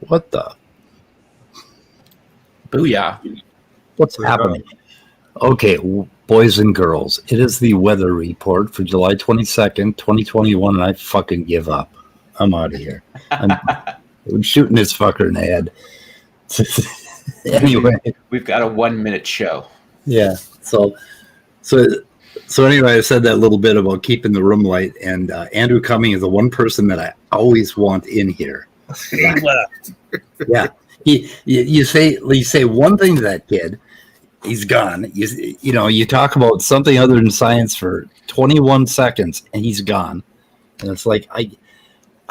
What the? Booyah. What's happening? Okay, boys and girls, it is the weather report for July 22nd, 2021, and I fucking give up. I'm out of here. I'm shooting this fucker in the head. Anyway. We've got a 1 minute show. Yeah. So anyway, I said that little bit about keeping the room light, and Andrew Cumming is the one person that I always want in here. He left. Yeah. You say one thing to that kid, he's gone. You talk about something other than science for 21 seconds, and he's gone. And it's like I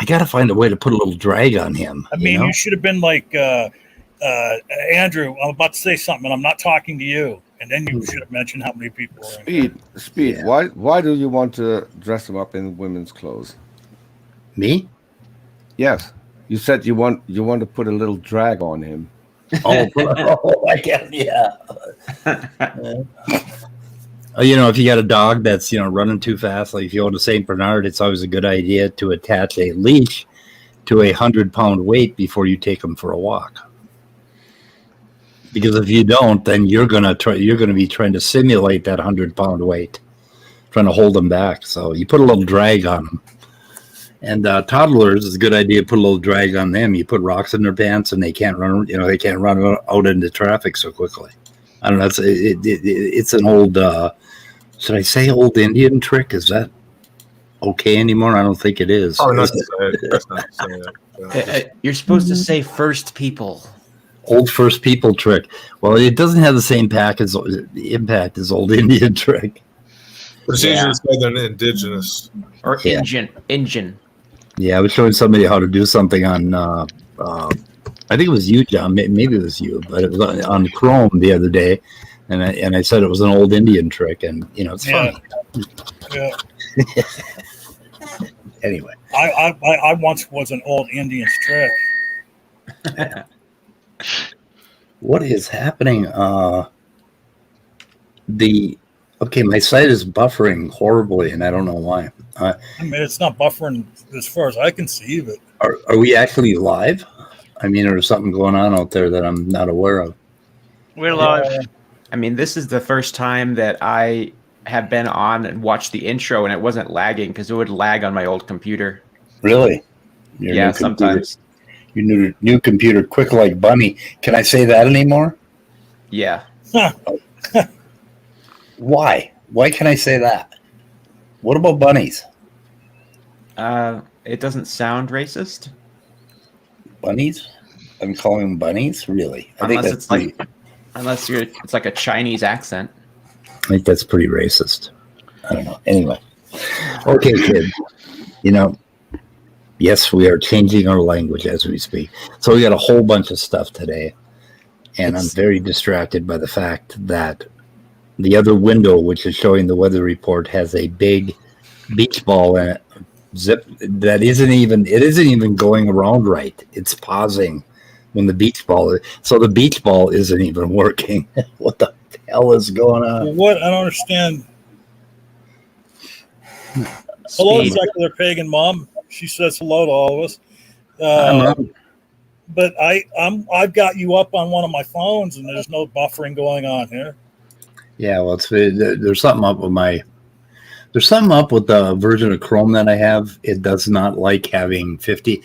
got to find a way to put a little drag on him. I mean, you should have been like Andrew. I'm about to say something, and I'm not talking to you. And then you should have mentioned how many people are in Speed. Yeah. Why do you want to dress him up in women's clothes? Me? Yes. You said you want to put a little drag on him. I guess, yeah. If you got a dog that's running too fast, like if you go to St. Bernard, it's always a good idea to attach a leash to a 100-pound weight before you take them for a walk. Because if you don't, then you're gonna be trying to simulate that 100-pound weight, trying to hold them back. So you put a little drag on them. And toddlers, it's a good idea to put a little drag on them. You put rocks in their pants, and they can't run. They can't run out into traffic so quickly. I don't know. It's an old. Should I say old Indian trick? Is that okay anymore? I don't think it is. Oh, not to say it. You're supposed to say first people. Old first people trick. Well, it doesn't have the same impact as old Indian trick. It's easier to say than indigenous. Or engine. Yeah, I was showing somebody how to do something on, I think it was you, John. Maybe it was you, but it was on Chrome the other day, and I said it was an old Indian trick, and it's funny. Yeah. Anyway, I once was an old Indian's trick. What is happening? My site is buffering horribly, and I don't know why. I mean, it's not buffering as far as I can see, but are we actually live? I mean, or is something going on out there that I'm not aware of? We're live. I mean, this is the first time that I have been on and watched the intro, and it wasn't lagging because it would lag on my old computer. Really? Yeah, sometimes. Your new computer, quick like bunny. Can I say that anymore? Yeah. Why? Why can I say that? What about bunnies? It doesn't sound racist. Bunnies? I'm calling them bunnies? Really? It's like a Chinese accent. I think that's pretty racist. I don't know. Anyway. Okay, kid. Yes, we are changing our language as we speak. So we got a whole bunch of stuff today. And I'm very distracted by the fact that the other window, which is showing the weather report, has a big beach ball in it. Zip that isn't even going around right. It's pausing when the beach ball so the beach ball isn't even working. What the hell is going on? Well, what? I don't understand. Hello, secular pagan mom. She says hello to all of us. But I've got you up on one of my phones, and there's no buffering going on here. Yeah, well, there's something up with the version of Chrome that I have. It does not like having 50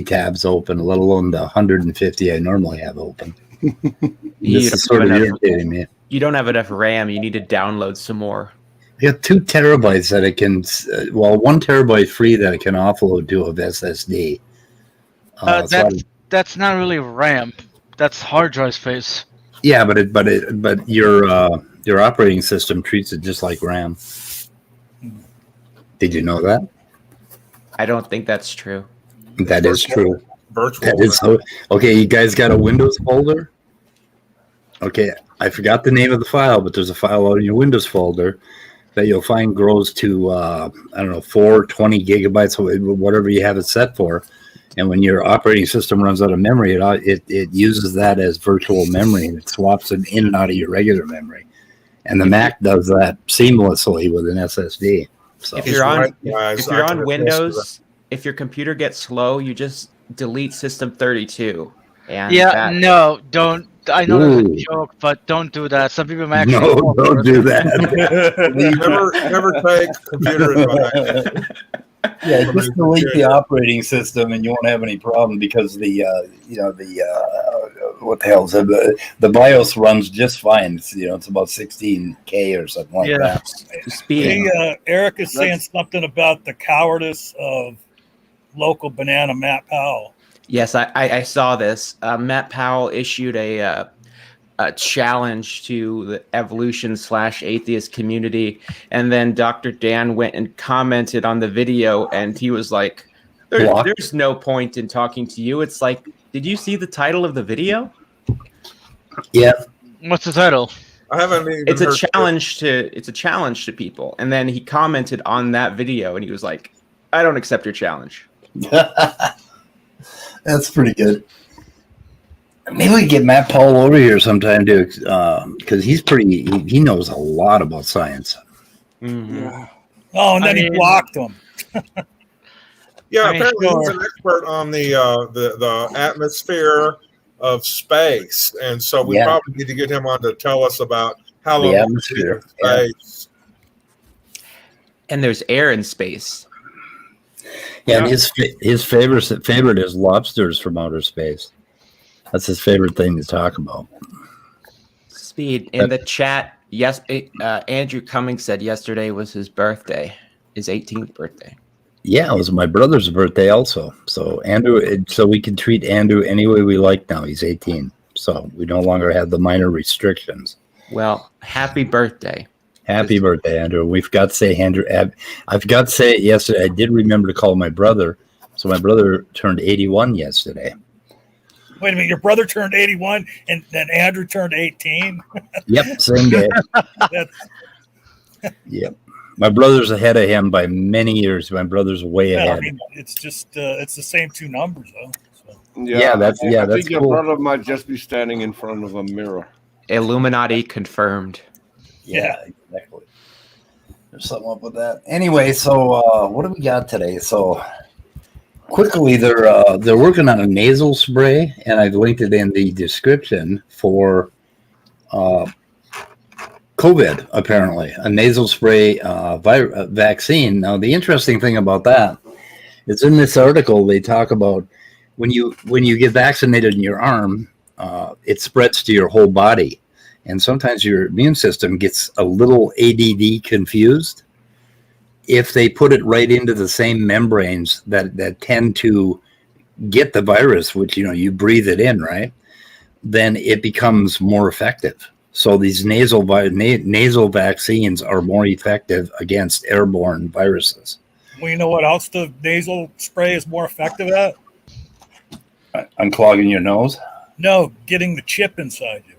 tabs open, let alone the 150 I normally have open. This is sort of irritating me. You don't have enough RAM. You need to download some more. I got 2 terabytes that it can, 1 terabyte free that it can offload to of SSD. That's not really RAM. That's hard drive space. Yeah, but your operating system treats it just like RAM. Did you know that? I don't think that's true. That is true. Virtual. That is so. Okay, you guys got a Windows folder? Okay, I forgot the name of the file, but there's a file out in your Windows folder that you'll find grows to 420 gigabytes, whatever you have it set for. And when your operating system runs out of memory, it uses that as virtual memory, and it swaps it in and out of your regular memory. And the Mac does that seamlessly with an SSD. So if you're on Windows, if your computer gets slow, you just delete System 32. And Yeah, that- no, don't. I know that's Ooh. a joke, but don't do that. Some people may actually No, fall for don't it. do that. Never take computer advice. Yeah, from just a delete the computer. operating system, and you won't have any problem because the what the hell is it? The BIOS runs just fine. It's it's about 16K or something like Yeah. that. Speed. Hey, Eric is saying something about the cowardice of local banana Matt Powell. Yes, I saw this. Matt Powell issued a challenge to the evolution/atheist community, and then Dr. Dan went and commented on the video, and he was like, "There's no point in talking to you." It's like, did you see the title of the video? Yeah, What's the title? I haven't even It's a heard challenge to people, and then he commented on that video, and he was like, "I don't accept your challenge." that's pretty good. Maybe we can get Matt Paul over here sometime too, because he knows a lot about science. Mm-hmm. Oh, and then he blocked him. Yeah, I mean, apparently he's sure. an expert on the atmosphere of space, and so we probably need to get him on to tell us about how The long atmosphere, space. And there's air in space. Yeah, and his favorite is lobsters from outer space. That's his favorite thing to talk about. Speed in the chat. Yes, Andrew Cummings said yesterday was his birthday, his 18th birthday. Yeah, it was my brother's birthday also. So we can treat Andrew any way we like now. He's 18, so we no longer have the minor restrictions. Well, happy birthday. Happy birthday, Andrew. We've got to say, Andrew. I've got to say it yesterday. I did remember to call my brother. So my brother turned 81 yesterday. Wait a minute, your brother turned 81 and then Andrew turned 18? Yep, same day. Yep. My brother's ahead of him by many years. My brother's way ahead. I mean, it's just it's the same two numbers though. So. I that's think your cool. brother might just be standing in front of a mirror. Illuminati confirmed. Yeah, exactly. There's something up with that. Anyway, so what do we got today? So quickly, they're working on a nasal spray, and I've linked it in the description for COVID. Apparently, a nasal spray vaccine. Now, the interesting thing about that is in this article they talk about when you get vaccinated in your arm, it spreads to your whole body. And sometimes your immune system gets a little ADD confused. If they put it right into the same membranes that tend to get the virus, which, you breathe it in, right? Then it becomes more effective. So these nasal vaccines are more effective against airborne viruses. Well, you know what else the nasal spray is more effective at? Unclogging your nose? No, getting the chip inside you.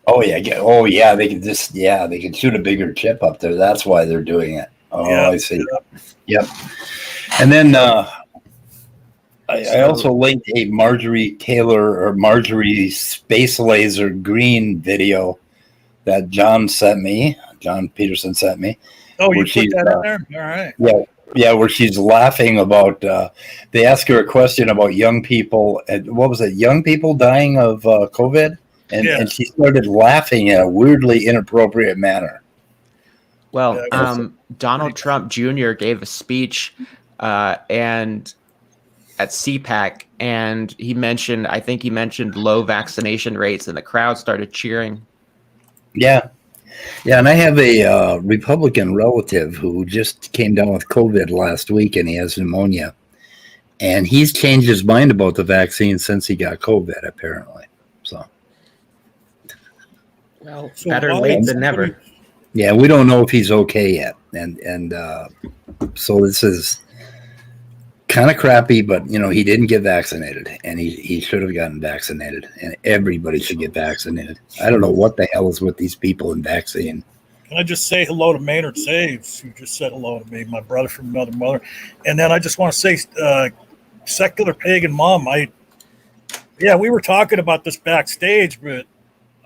Oh yeah. They can shoot a bigger chip up there. That's why they're doing it. Oh, yeah. I see. Yep. And then I also linked a Marjorie Space Laser Green video that Jon Peterson sent me. Oh, you put that in there? All right. Yeah, where she's laughing about, they asked her a question about young people, and what was it, young people dying of COVID? And she started laughing in a weirdly inappropriate manner. Well, Donald Trump Jr. gave a speech and at CPAC, and I think he mentioned low vaccination rates, and the crowd started cheering. Yeah, and I have a Republican relative who just came down with COVID last week, and he has pneumonia. And he's changed his mind about the vaccine since he got COVID, apparently. So, well, better late than never. Yeah, we don't know if he's okay yet, and so this is kind of crappy. But he didn't get vaccinated, and he should have gotten vaccinated, and everybody should get vaccinated. I don't know what the hell is with these people in vaccine. Can I just say hello to Maynard Saves, who just said hello to me, my brother from another mother, and then I just want to say, secular pagan mom. We were talking about this backstage, but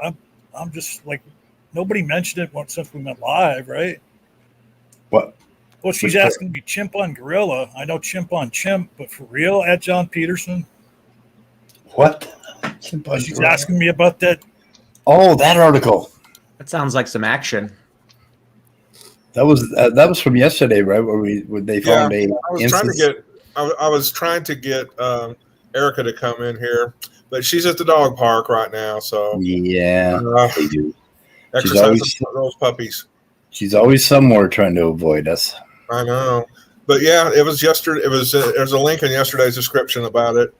I'm just like. Nobody mentioned it since we went live, right? What? Well, she's asking me chimp on gorilla. I know chimp on chimp, but for real, at Jon Peterson? What? She's asking me about that. Oh, that article. That sounds like some action. That was from yesterday, right? Where they found a. I was trying to get Erica to come in here, but she's at the dog park right now. So yeah, they do. Exercising those puppies. She's always somewhere trying to avoid us. I know, but yeah, it was yesterday. There's a link in yesterday's description about it.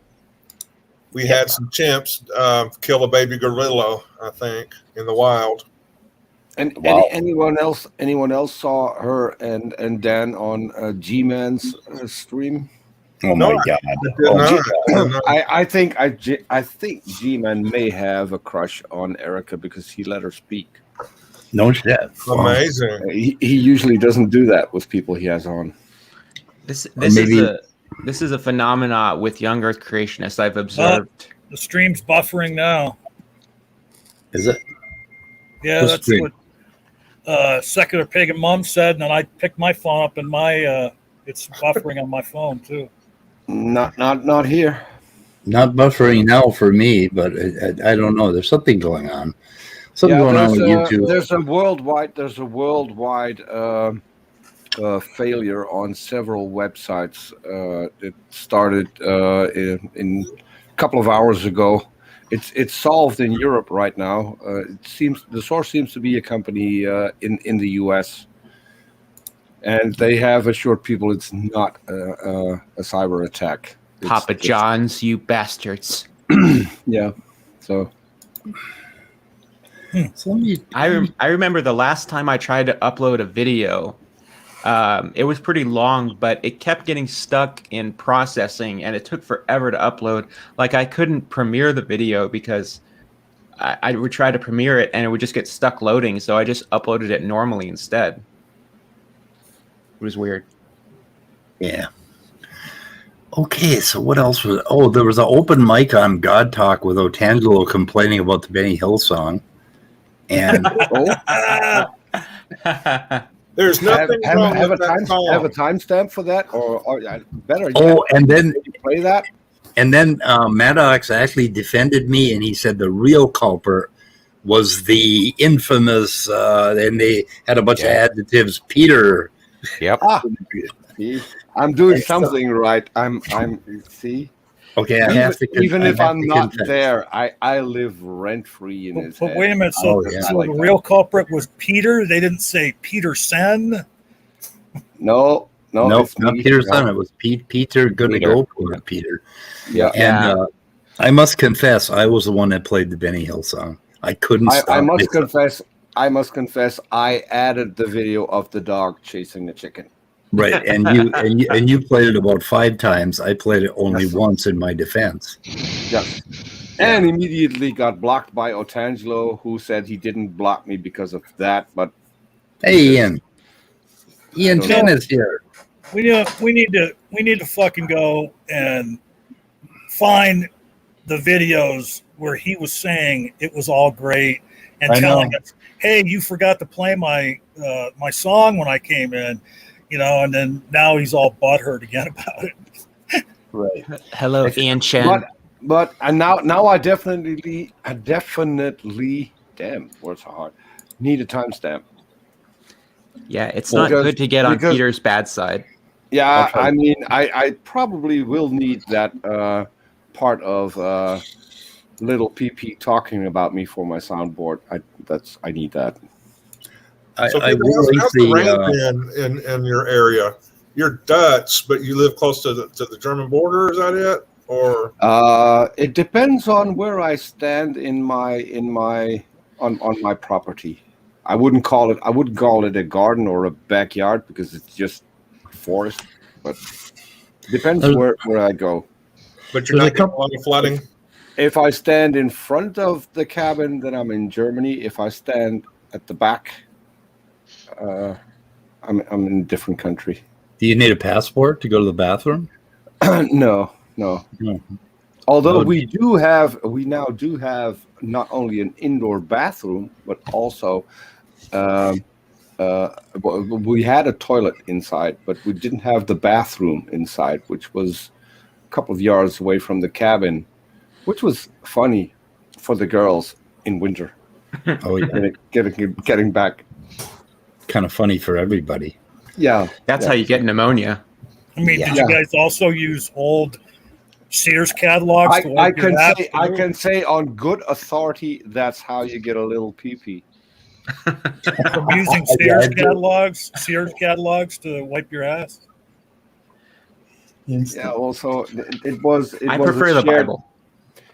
We had some chimps kill a baby gorilla, I think, in the wild. And Wow. anyone else saw her and Dan on G-Man's stream? Oh my God! I think G-Man may have a crush on Erica because he let her speak. No shit. Amazing. He usually doesn't do that with people he has on. This is a phenomena with young Earth creationists I've observed. The stream's buffering now. Is it? Yeah, Who's that's stream? what Secular Pagan Mom said, and I picked my phone up, and it's buffering on my phone too. Not here. Not buffering now for me, but I don't know. There's something going on. Something going on with YouTube. There's a worldwide failure on several websites. It started in a couple of hours ago. It's solved in Europe right now. It seems the source seems to be a company in the US, and they have assured people it's not a cyber attack. Papa John's, you bastards. Yeah. So. I remember the last time I tried to upload a video. It was pretty long, but it kept getting stuck in processing, and it took forever to upload. Like, I couldn't premiere the video because I would try to premiere it, and it would just get stuck loading, so I just uploaded it normally instead. It was weird. Yeah. Okay, so what else was? Oh, there was an open mic on God Talk with Otangelo complaining about the Benny Hill song, and there's nothing wrong with that song. Have a timestamp for that, or better? And then play that. And then Maddox actually defended me, and he said the real culprit was the infamous, and they had a bunch of adjectives, Peter. Yep. See, I'm doing something right. I'm see. Okay, I have to. Even if I'm not there, I live rent free in his head. But wait a minute. So, the real culprit was Peter. They didn't say Peterson. No, not Peterson. It was Peter. Gonna go for it, Peter. Yeah. And I must confess, I was the one that played the Benny Hill song. I couldn't stop. I must confess. I added the video of the dog chasing the chicken. Right, and you played it about 5 times. I played it only once in my defense. Yes. And immediately got blocked by Otangelo, who said he didn't block me because of that. But hey, Ian Chen is here. We need to fucking go and find the videos where he was saying it was all great and telling us, "Hey, you forgot to play my my song when I came in." You know, and then now he's all butthurt again about it. Right. Hello, Ian Chen. But now I definitely, damn, words are hard. Need a timestamp. Yeah, it's not good to get on Peter's bad side. Yeah, I mean, I probably will need that part of little PP talking about me for my soundboard. I need that. So how's the rain in your area? You're Dutch, but you live close to the German border. Is that it? Or it depends on where I stand on my property. I wouldn't call it a garden or a backyard because it's just forest. But it depends where I go. But you're not getting a lot of flooding. If I stand in front of the cabin, then I'm in Germany. If I stand at the back, I'm in a different country. Do you need a passport to go to the bathroom? No. Although we now do have not only an indoor bathroom, but also we had a toilet inside, but we didn't have the bathroom inside, which was a couple of yards away from the cabin. which was funny for the girls in winter. Oh, yeah. And getting back. Kind of funny for everybody. Yeah, That's how you get pneumonia. I mean, Yeah. did you guys also use old Sears catalogs? to I wipe your ass can through? say on good authority that's how you get a little pee-pee. From using Yeah, I Sears catalogs to wipe your ass. Yeah. Also, it was. I prefer the Bible.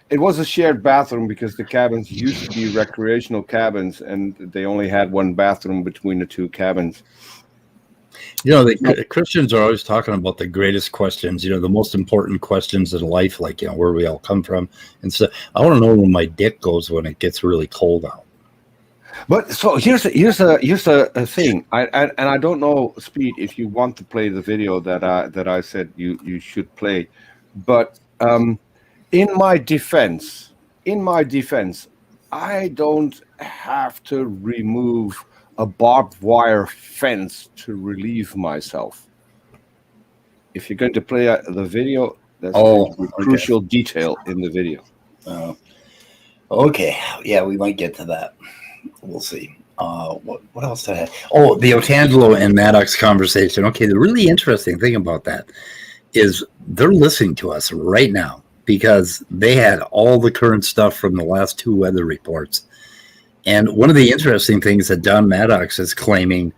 It was a shared bathroom because the cabins used to be recreational cabins, and they only had one bathroom between the two cabins. You know, the Christians are always talking about the greatest questions, you know, the most important questions in life, like, you know, where we all come from. And so I want to know where my dick goes when it gets really cold out. But so here's a thing. I don't know, Speed, if you want to play the video that I said you should play, but in my defense, I don't have to remove a barbed wire fence to relieve myself. If you're going to play the video, that's a crucial detail in the video. Okay. Yeah, we might get to that. We'll see. What else did I have? Oh, the Otangelo and Maddox conversation. Okay, the really interesting thing about that is they're listening to us right now because they had all the current stuff from the last two weather reports. And one of the interesting things that John Maddox is claiming,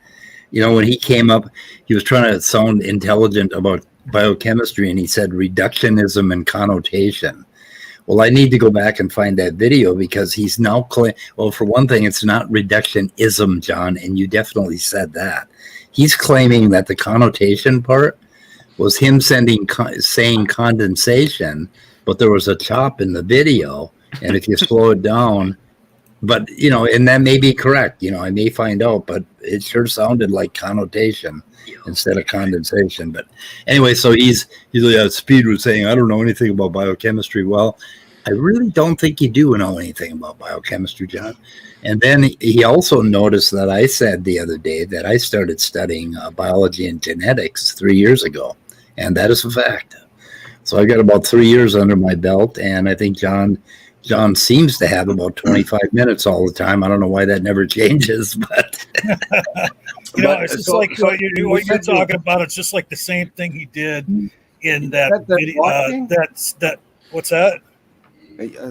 you know, when he came up, he was trying to sound intelligent about biochemistry, and he said reductionism and connotation. Well, I need to go back and find that video because he's now claiming, well, for one thing, it's not reductionism, John, and you definitely said that. He's claiming that the connotation part was him saying condensation, but there was a chop in the video, and if you slow it down, but, you know, and that may be correct, you know, I may find out, but it sure sounded like connotation instead of condensation. But anyway, so he's Speed was saying, I don't know anything about biochemistry. Well, I really don't think you do know anything about biochemistry, John. And then he also noticed that I said the other day that I started studying biology and genetics 3 years ago, and that is a fact. So I got about 3 years under my belt, and I think John seems to have about 25 minutes all the time. I don't know why that never changes, but You know, it's just like what you're talking about. It's just like the same thing he did in that video. What's that?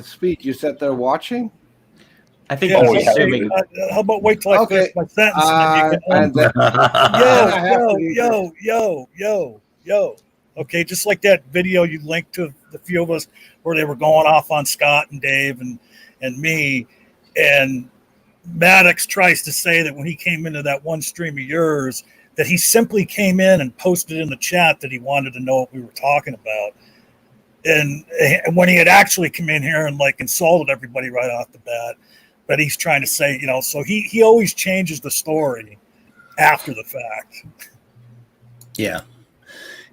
Speed, you said they're watching? I think Yeah, he's assuming. how about wait till I finish my sentence? And then you can, yo. Okay, just like that video you linked to the few of us where they were going off on Scott and Dave and me, and Maddox tries to say that when he came into that one stream of yours, that he simply came in and posted in the chat that he wanted to know what we were talking about. And when he had actually come in here and like insulted everybody right off the bat, but he's trying to say, you know, so he always changes the story after the fact. yeah.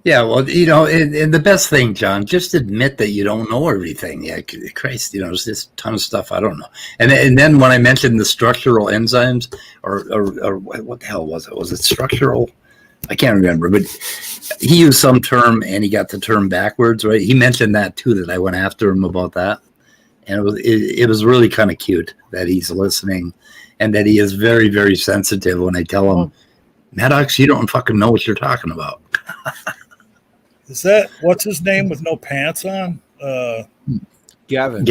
Yeah, well, you know, and the best thing, John, just admit that you don't know everything. Yeah, Christ, you know, there's just a ton of stuff I don't know. And then when I mentioned the structural enzymes, or what the hell was it? Was it structural? I can't remember, but he used some term and he got the term backwards, right? He mentioned that too, that I went after him about that. And it was really kind of cute that he's listening and that he is very, very sensitive when I tell him, Maddox, you don't fucking know what you're talking about. Is that what's his name with no pants on? Gavin.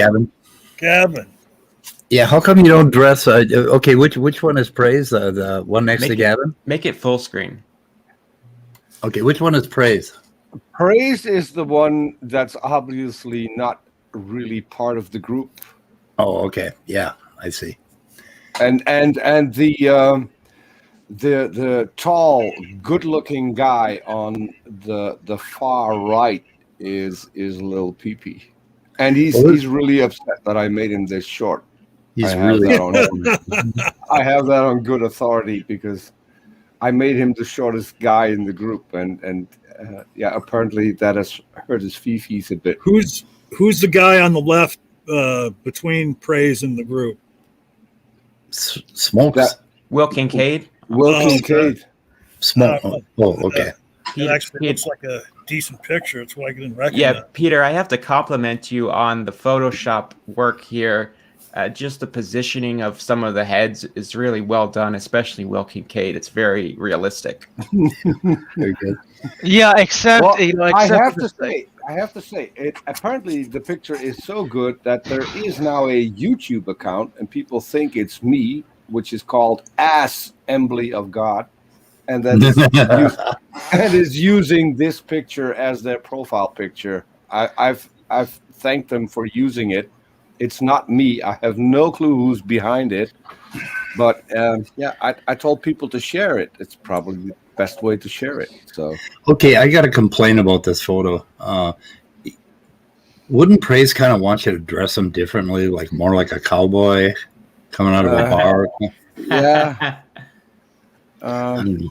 Yeah, how come you don't dress? Okay, which one is praise? The one next to Gavin? Make it full screen. Okay, which one is praise? Praise is the one that's obviously not really part of the group. Oh, okay. Yeah, I see. And the tall, good-looking guy on the far right is Lil Peepee, and he's really upset that I made him this short. I have that on good authority because I made him the shortest guy in the group, and apparently that has hurt his fifis a bit. Who's the guy on the left between Praise and the group? Smokes. Will Kincaid. Will Kincaid. Smoke. Oh, okay. It actually looks like a decent picture. It's why I didn't recognize. Yeah, Peter, I have to compliment you on the Photoshop work here. Just the positioning of some of the heads is really well done, especially Will Kincaid. It's very realistic. Very good. Yeah, except Well, I except have for to say, it apparently the picture is so good that there is now a YouTube account, and people think it's me, which is called Assembly of God, and that is using this picture as their profile picture. I've thanked them for using it. It's not me. I have no clue who's behind it, but I told people to share it. It's probably the best way to share it. So Okay, I got to complain about this photo. Wouldn't Praise kind of want you to dress him differently, like more like a cowboy coming out of a bar? yeah.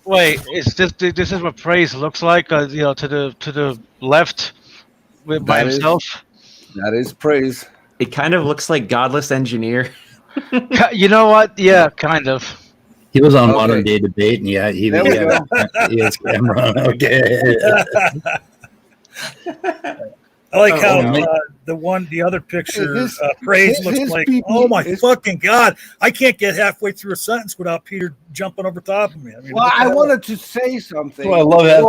wait, is this is what Praise looks like? To the left, by himself. That is Praise. It kind of looks like Godless Engineer. You know what? Yeah, kind of. He was on Modern Day Debate, and he has camera. Okay. I like how the other picture, Praise looks like, oh my fucking God, I can't get halfway through a sentence without Peter jumping over top of me. I mean, well, I wanted to say something. Well, I love that.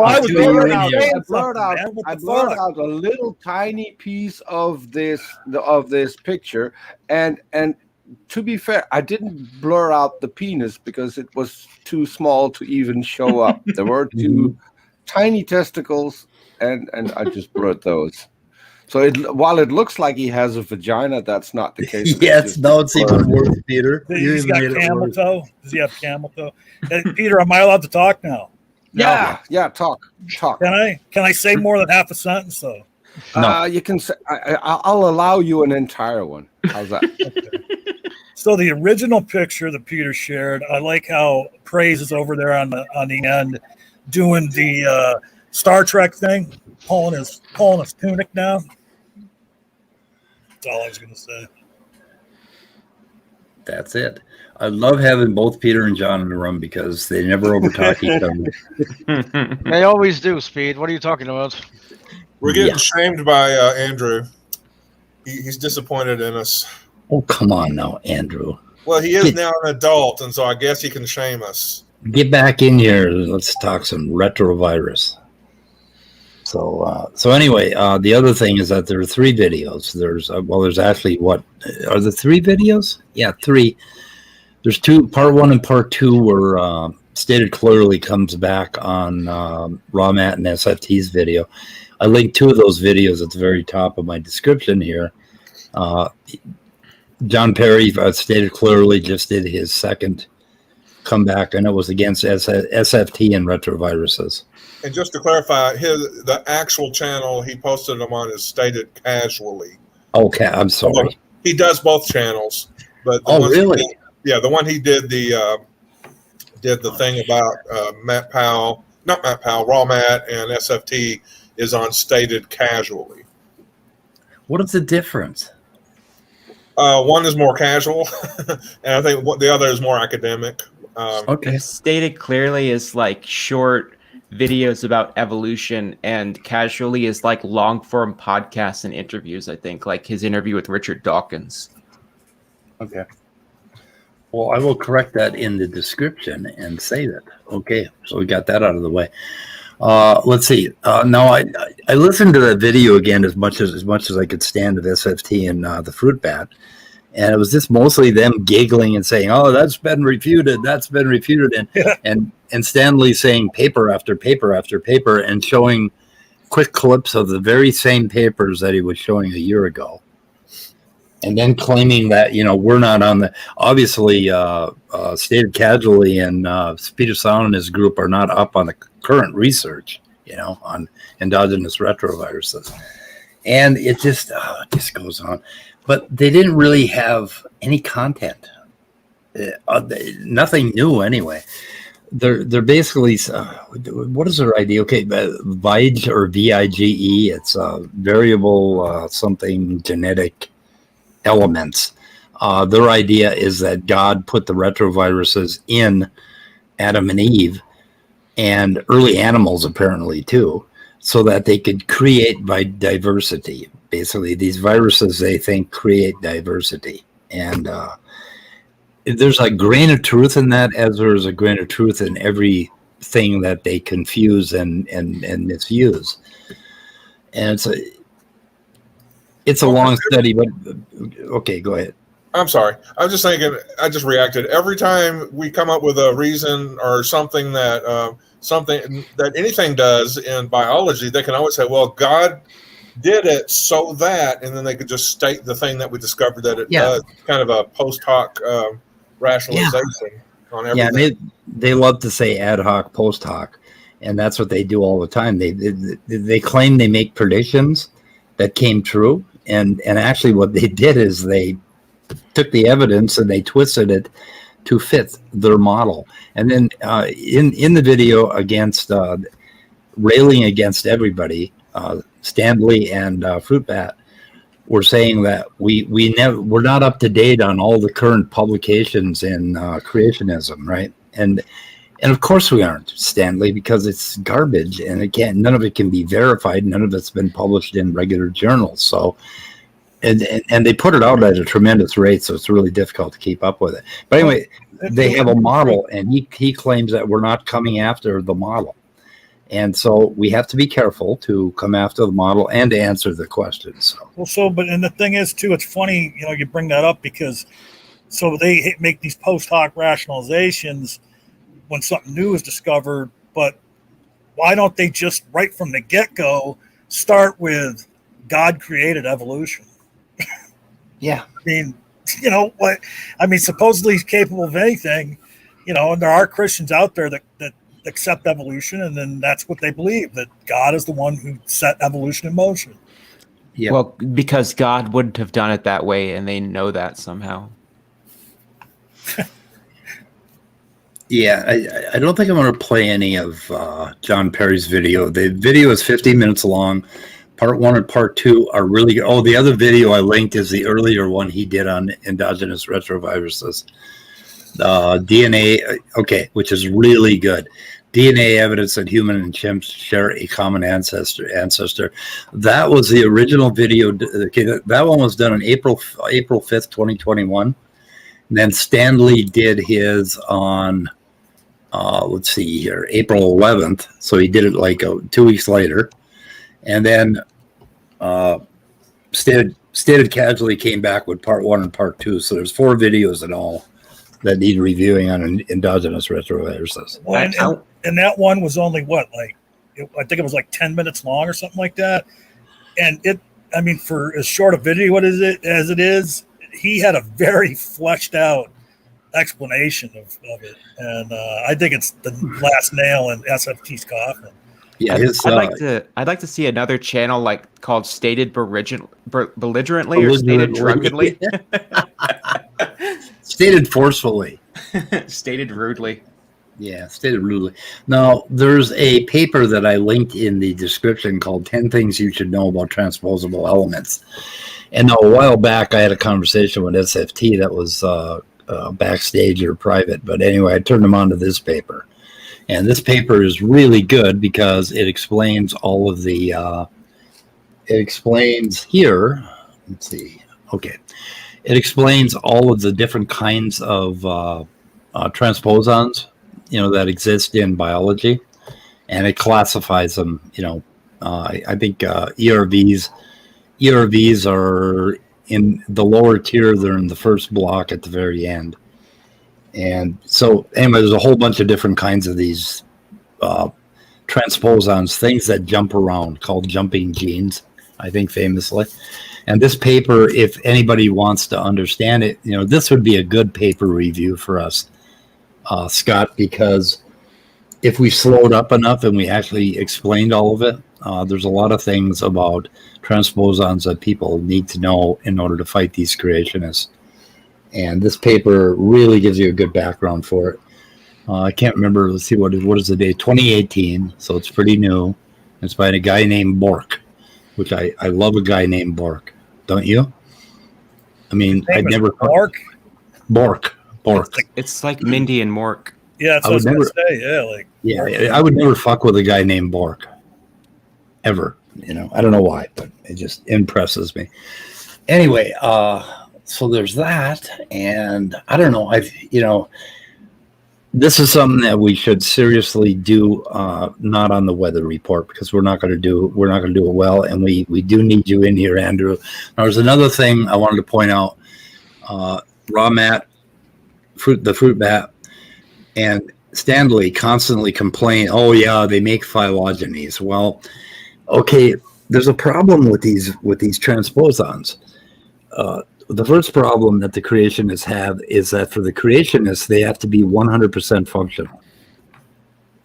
I blurred out a little tiny piece of this picture, and to be fair, I didn't blur out the penis because it was too small to even show up. There were two tiny testicles, and I just blurred those. So while it looks like he has a vagina, that's not the case. Yes, no, it's even worse, Peter. He's got camel toe. Does he have camel toe? Peter, am I allowed to talk now? Yeah, talk. Can I say more than half a sentence though? No. You can say. I'll allow you an entire one. How's that? Okay. So the original picture that Peter shared, I like how Praise is over there on the end, doing the Star Trek thing, pulling his tunic down. That's all I was going to say. That's it. I love having both Peter and John in the room because they never overtalk each other. They always do, Speed. What are you talking about? We're getting shamed by Andrew. He's disappointed in us. Oh, come on now, Andrew. Well, he is now an adult, and so I guess he can shame us. Get back in here. Let's talk some retrovirus. So anyway, the other thing is that there are 3 videos. There's actually what are the 3 videos? Yeah, 3. There's 2. Part 1 and part 2 were stated clearly comes back on Raw Matt and SFT's video. I linked 2 of those videos at the very top of my description here. Jon Perry stated clearly just did his second comeback, and it was against SFT and retroviruses. And just to clarify, the actual channel he posted them on is stated casually. Okay, I'm sorry. He does both channels, but really? The one he did the thing about Raw Matt and SFT is on stated casually. What is the difference? One is more casual, and I think the other is more academic. Okay. Stated clearly is like short videos about evolution, and casually is like long form podcasts and interviews. I think like his interview with Richard Dawkins. Okay. Well, I will correct that in the description and say that. Okay, so we got that out of the way. Let's see. Now I listened to that video again as much as I could stand of SFT and the fruit bat, and it was just mostly them giggling and saying, "Oh, that's been refuted. That's been refuted," and Stanley saying paper after paper after paper and showing quick clips of the very same papers that he was showing a year ago. And then claiming that, we're not on the, obviously, stated casually and Peter Sound and his group are not up on the current research, on endogenous retroviruses. And it just goes on. But they didn't really have any content. Nothing new anyway. They're basically, what is their idea? Okay, VIGE or VIGE, it's variable something genetic elements. Their idea is that God put the retroviruses in Adam and Eve and early animals apparently too, so that they could create by diversity. Basically, these viruses, they think, create diversity. And there's a grain of truth in that, as there is a grain of truth in everything that they confuse and misuse. And it's a long study, but okay, go ahead. I'm sorry. I was just thinking, I just reacted. Every time we come up with a reason or something that anything does in biology, they can always say, well, God did it so that, and then they could just state the thing that we discovered that it does. Kind of a post hoc rationalization on everything. Yeah, they love to say ad hoc, post hoc, and that's what they do all the time. They claim they make predictions that came true, and actually what they did is they took the evidence and they twisted it to fit their model. And then in the video against railing against everybody, Stanley and Fruitbat were saying that we're not up to date on all the current publications in creationism, right? And of course we aren't, Stanley, because it's garbage and none of it can be verified. None of it's been published in regular journals. So. And they put it out at a tremendous rate, so it's really difficult to keep up with it. But anyway, they have a model, and he claims that we're not coming after the model. And so we have to be careful to come after the model and to answer the questions. And the thing is, too, it's funny, you bring that up because so they make these post hoc rationalizations when something new is discovered, but why don't they just right from the get-go start with God created evolution? Yeah. I mean, supposedly he's capable of anything, and there are Christians out there that accept evolution, and then that's what they believe, that God is the one who set evolution in motion. Yeah. Well, because God wouldn't have done it that way, and they know that somehow. Yeah, I don't think I'm going to play any of Jon Perry's video. The video is 15 minutes long. Part 1 and part 2 are really good. Oh, the other video I linked is the earlier one he did on endogenous retroviruses. DNA, which is really good. DNA evidence that human and chimps share a common ancestor. That was the original video. Okay, that one was done on April 5th, 2021. And then Stanley did his on, let's see here, April 11th. So he did it like 2 weeks later. And then Stated Casually came back with part 1 and part 2. So there's 4 videos in all that need reviewing on endogenous retroviruses. Well, and that one was only I think it was like 10 minutes long or something like that. And for as short a video as it is, he had a very fleshed out explanation of it. And I think it's the last nail in SFT's coffin. Yeah, I'd like to see another channel called Stated Belligerently or Stated Drunkenly. Stated forcefully. Stated rudely. Yeah, stated rudely. Now, there's a paper that I linked in the description called 10 Things You Should Know About Transposable Elements. And a while back, I had a conversation with SFT that was backstage or private. But anyway, I turned them on to this paper. And this paper is really good because it explains all of the, it explains here, let's see, okay. It explains all of the different kinds of transposons, that exist in biology. And it classifies them, I think ERVs are in the lower tier. They're in the first block at the very end. And so, anyway, there's a whole bunch of different kinds of these transposons, things that jump around, called jumping genes, I think famously. And this paper, if anybody wants to understand it, this would be a good paper review for us, Scott, because if we slowed up enough and we actually explained all of it, there's a lot of things about transposons that people need to know in order to fight these creationists. And this paper really gives you a good background for it. I can't remember. Let's see, what is the date? 2018. So it's pretty new. It's by a guy named Bork, which I love a guy named Bork. Don't you? I mean, I'd never. Bork? Bork. It's like Mindy and Mork. Yeah, that's what I was going to say. Yeah, like I would never fuck with a guy named Bork, ever. You know, I don't know why, but it just impresses me. Anyway, so there's that, and I don't know. This is something that we should seriously do, not on the weather report, because we're not going to do it well, and we do need you in here, Andrew. Now, there's another thing I wanted to point out. Raw mat, the fruit bat, and Stanley constantly complain, oh yeah, they make phylogenies. Well, okay, there's a problem with these transposons. The first problem that the creationists have is that for the creationists, they have to be 100% functional,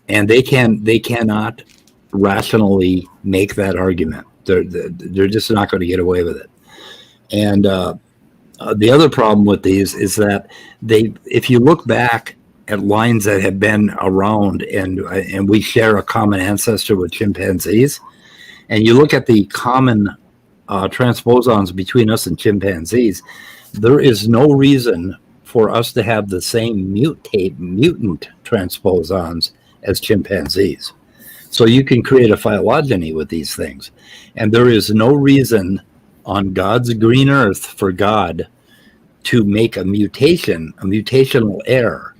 and they cannot rationally make that argument. They're just not going to get away with it. And the other problem with these is that if you look back at lines that have been around, and we share a common ancestor with chimpanzees, and you look at the common transposons between us and chimpanzees, there is no reason for us to have the same mutant transposons as chimpanzees. So you can create a phylogeny with these things. And there is no reason on God's green earth for God to make a mutational error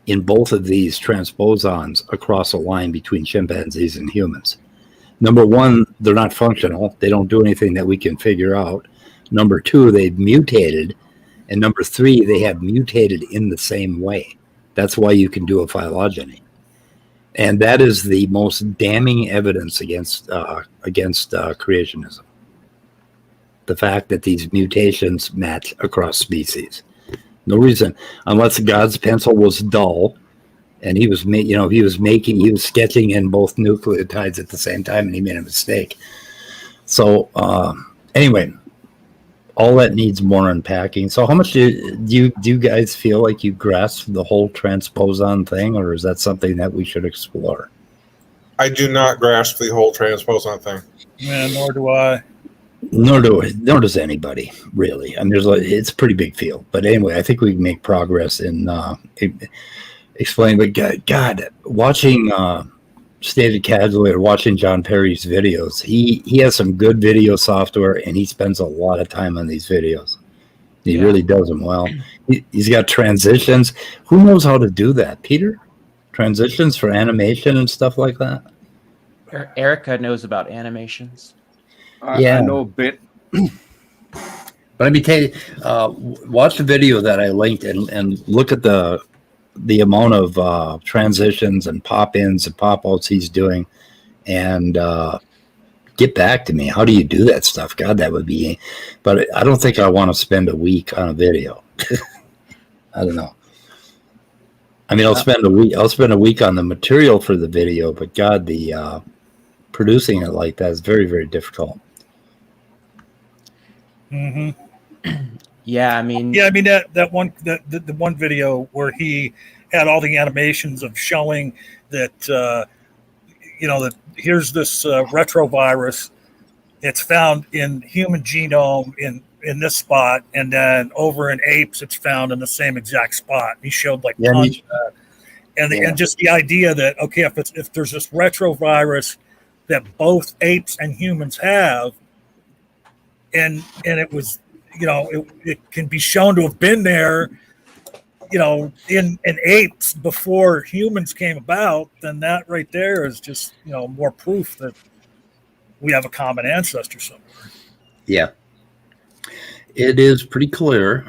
in both of these transposons across a line between chimpanzees and humans. Number one, they're not functional. They don't do anything that we can figure out. Number two, they've mutated. And number three, they have mutated in the same way. That's why you can do a phylogeny. And that is the most damning evidence against creationism. The fact that these mutations match across species. No reason, unless God's pencil was dull, and he was sketching in both nucleotides at the same time, and he made a mistake. So anyway, all that needs more unpacking. So how much do you guys feel like you grasp the whole transposon thing, or is that something that we should explore? I do not grasp the whole transposon thing. Yeah, nor do I. Nor does anybody, really. I mean, it's a pretty big field. But anyway, I think we can make progress in explaining. But God, watching Stated Casually or watching Jon Perry's videos, he has some good video software, and he spends a lot of time on these videos. He really does them well. He's got transitions. Who knows how to do that, Peter? Transitions for animation and stuff like that? Erica knows about animations. I know a bit. But let me tell you, watch the video that I linked and look at the amount of transitions and pop-ins and pop-outs he's doing, and get back to me. How do you do that stuff? God, that would be... But I don't think I want to spend a week on a video. I don't know. I mean, I'll spend a week on the material for the video, but God, the producing it like that is very, very difficult. Mm-hmm. Yeah, I mean that one video where he had all the animations of showing that that here's this retrovirus. It's found in human genome in this spot, and then over in apes, it's found in the same exact spot. He showed tons of that, and just the idea that if there's this retrovirus that both apes and humans have, and it was, it can be shown to have been there, in apes before humans came about, then that right there is just, more proof that we have a common ancestor somewhere. Yeah. It is pretty clear.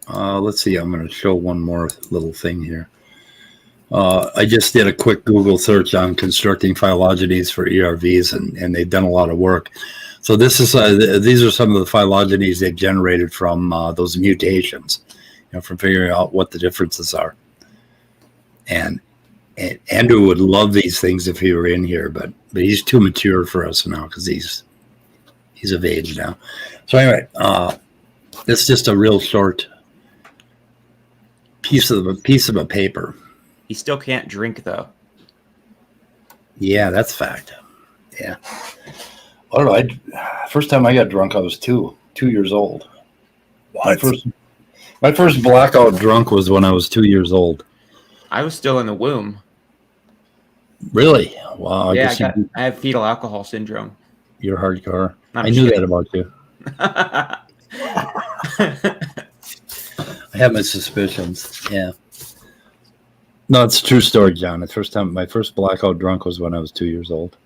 Let's see. I'm going to show one more little thing here. I just did a quick Google search on constructing phylogenies for ERVs, and they've done a lot of work. So this is these are some of the phylogenies they've generated from those mutations, from figuring out what the differences are. And Andrew would love these things if he were in here, but he's too mature for us now because he's of age now. So anyway, this is just a real short piece of a paper. He still can't drink though. Yeah, that's fact. Yeah. I don't know. First time I got drunk, I was 2 years old. My first blackout drunk was when I was 2 years old. I was still in the womb. Really? Wow. I guess I have fetal alcohol syndrome. you're hardcore. I'm I knew kidding. that about you. I have my suspicions. Yeah. No, it's a true story, John. My first blackout drunk was when I was 2 years old.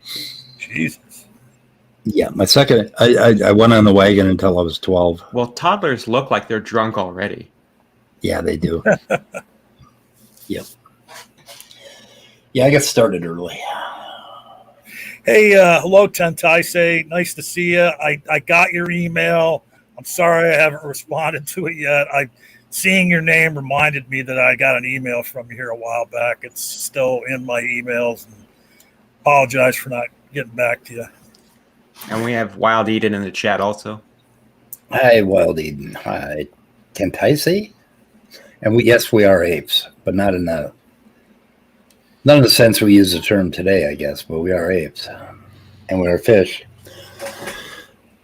Jesus. Yeah, my second, I went on the wagon until I was 12. Well, toddlers look like they're drunk already. Yeah, they do. Yep. Yeah, I got started early. Hey, hello, Tentaise. Nice to see you. I got your email. I'm sorry I haven't responded to it yet. Seeing your name reminded me that I got an email from you here a while back. It's still in my emails. And apologize for not getting back to you. And we have Wild Eden in the chat also. Hi, Wild Eden. Hi, Tentaise. And we are apes, but not in the sense we use the term today, I guess. But we are apes, and we are fish.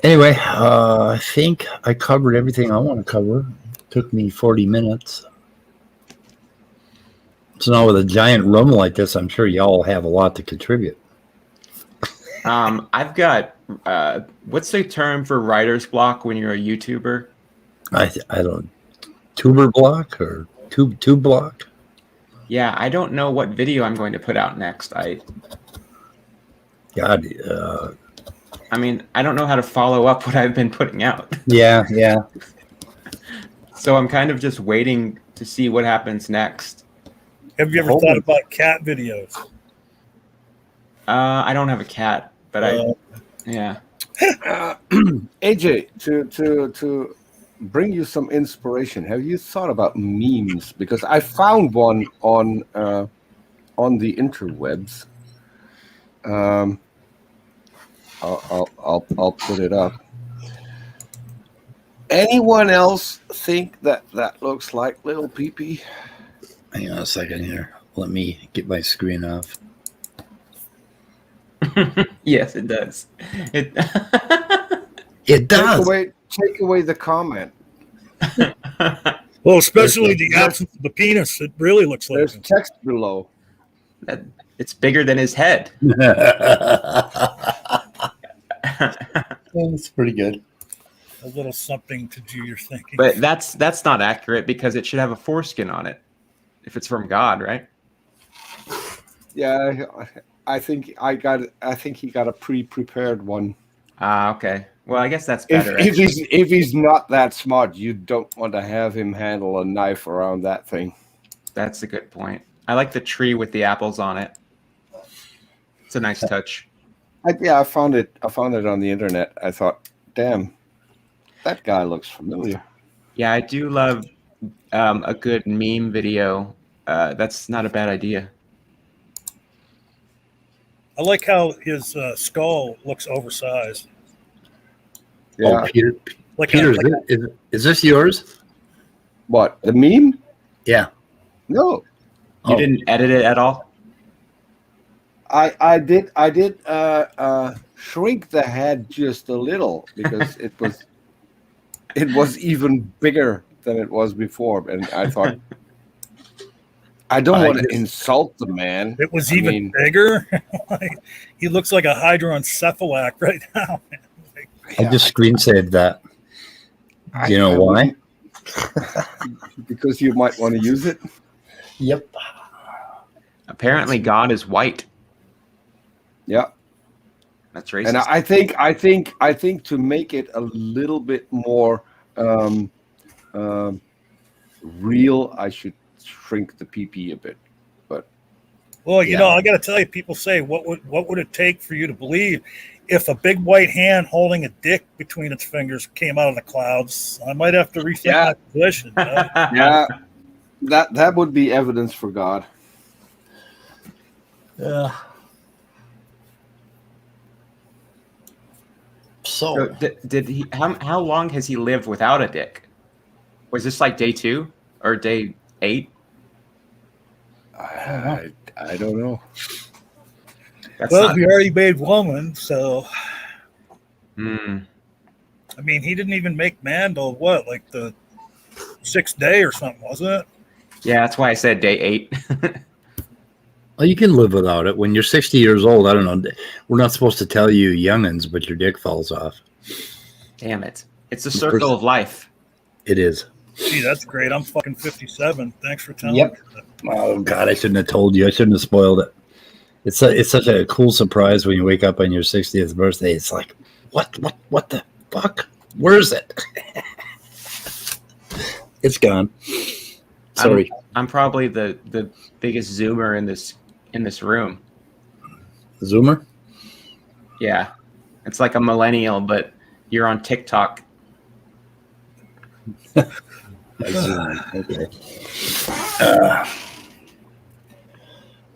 Anyway, I think I covered everything I want to cover. Took me 40 minutes. So now with a giant room like this, I'm sure y'all have a lot to contribute. I've got what's the term for writer's block when you're a YouTuber? I don't tuber block or tube block. Yeah, I don't know what video I'm going to put out next. I mean, I don't know how to follow up what I've been putting out. Yeah. So I'm kind of just waiting to see what happens next. Have you ever thought about cat videos? I don't have a cat, but yeah. AJ, to bring you some inspiration, have you thought about memes? Because I found one on the interwebs. I'll put it up. Anyone else think that looks like little pee-pee? Hang on a second here. Let me get my screen off. Yes, it does. It does. Take away the comment. Well, especially the absence of the penis. It really looks like There's text below. It's bigger than his head. That's pretty good. a little something to do your thinking. But that's not accurate because it should have a foreskin on it if it's from God, right? Yeah, I think he got a pre-prepared one. Okay. Well, I guess that's better. If he's not that smart, you don't want to have him handle a knife around that thing. That's a good point. I like the tree with the apples on it. It's a nice touch. I found it on the internet. I thought, damn, that guy looks familiar. Yeah, I do love a good meme video. That's not a bad idea. I like how his skull looks oversized. Yeah. Oh, Peter, Like Peter, is this yours? What, the meme? Yeah. No. You didn't edit it at all? I did shrink the head just a little because it was even bigger than it was before, and I thought I don't want to insult the man. It was even bigger. He looks like a hydroencephalus right now. I just screen saved that. Do you know why? Because you might want to use it. Yep. Apparently, God is white. Yeah, that's racist. And I think to make it a little bit more real, I should shrink the PP a bit. But well, you know, I got to tell you, people say, what would it take for you to believe if a big white hand holding a dick between its fingers came out of the clouds? I might have to rethink my position. Yeah, that would be evidence for God. Yeah. So did he? How long has he lived without a dick? Was this like day 2 or day 8? I don't know. He already made woman, so. Hmm. I mean, he didn't even make man till what, like the 6th day or something, wasn't it? Yeah, that's why I said day 8. Well, you can live without it. When you're 60 years old, I don't know. We're not supposed to tell you youngins, but your dick falls off. Damn it. It's a circle of life. It is. Gee, that's great. I'm fucking 57. Thanks for telling Yep. me that. Oh, God, I shouldn't have told you. I shouldn't have spoiled it. It's such a cool surprise when you wake up on your 60th birthday. It's like, what the fuck? Where is it? It's gone. Sorry. I'm probably the biggest Zoomer in this room. Zoomer? Yeah. It's like a millennial, but you're on TikTok. Okay.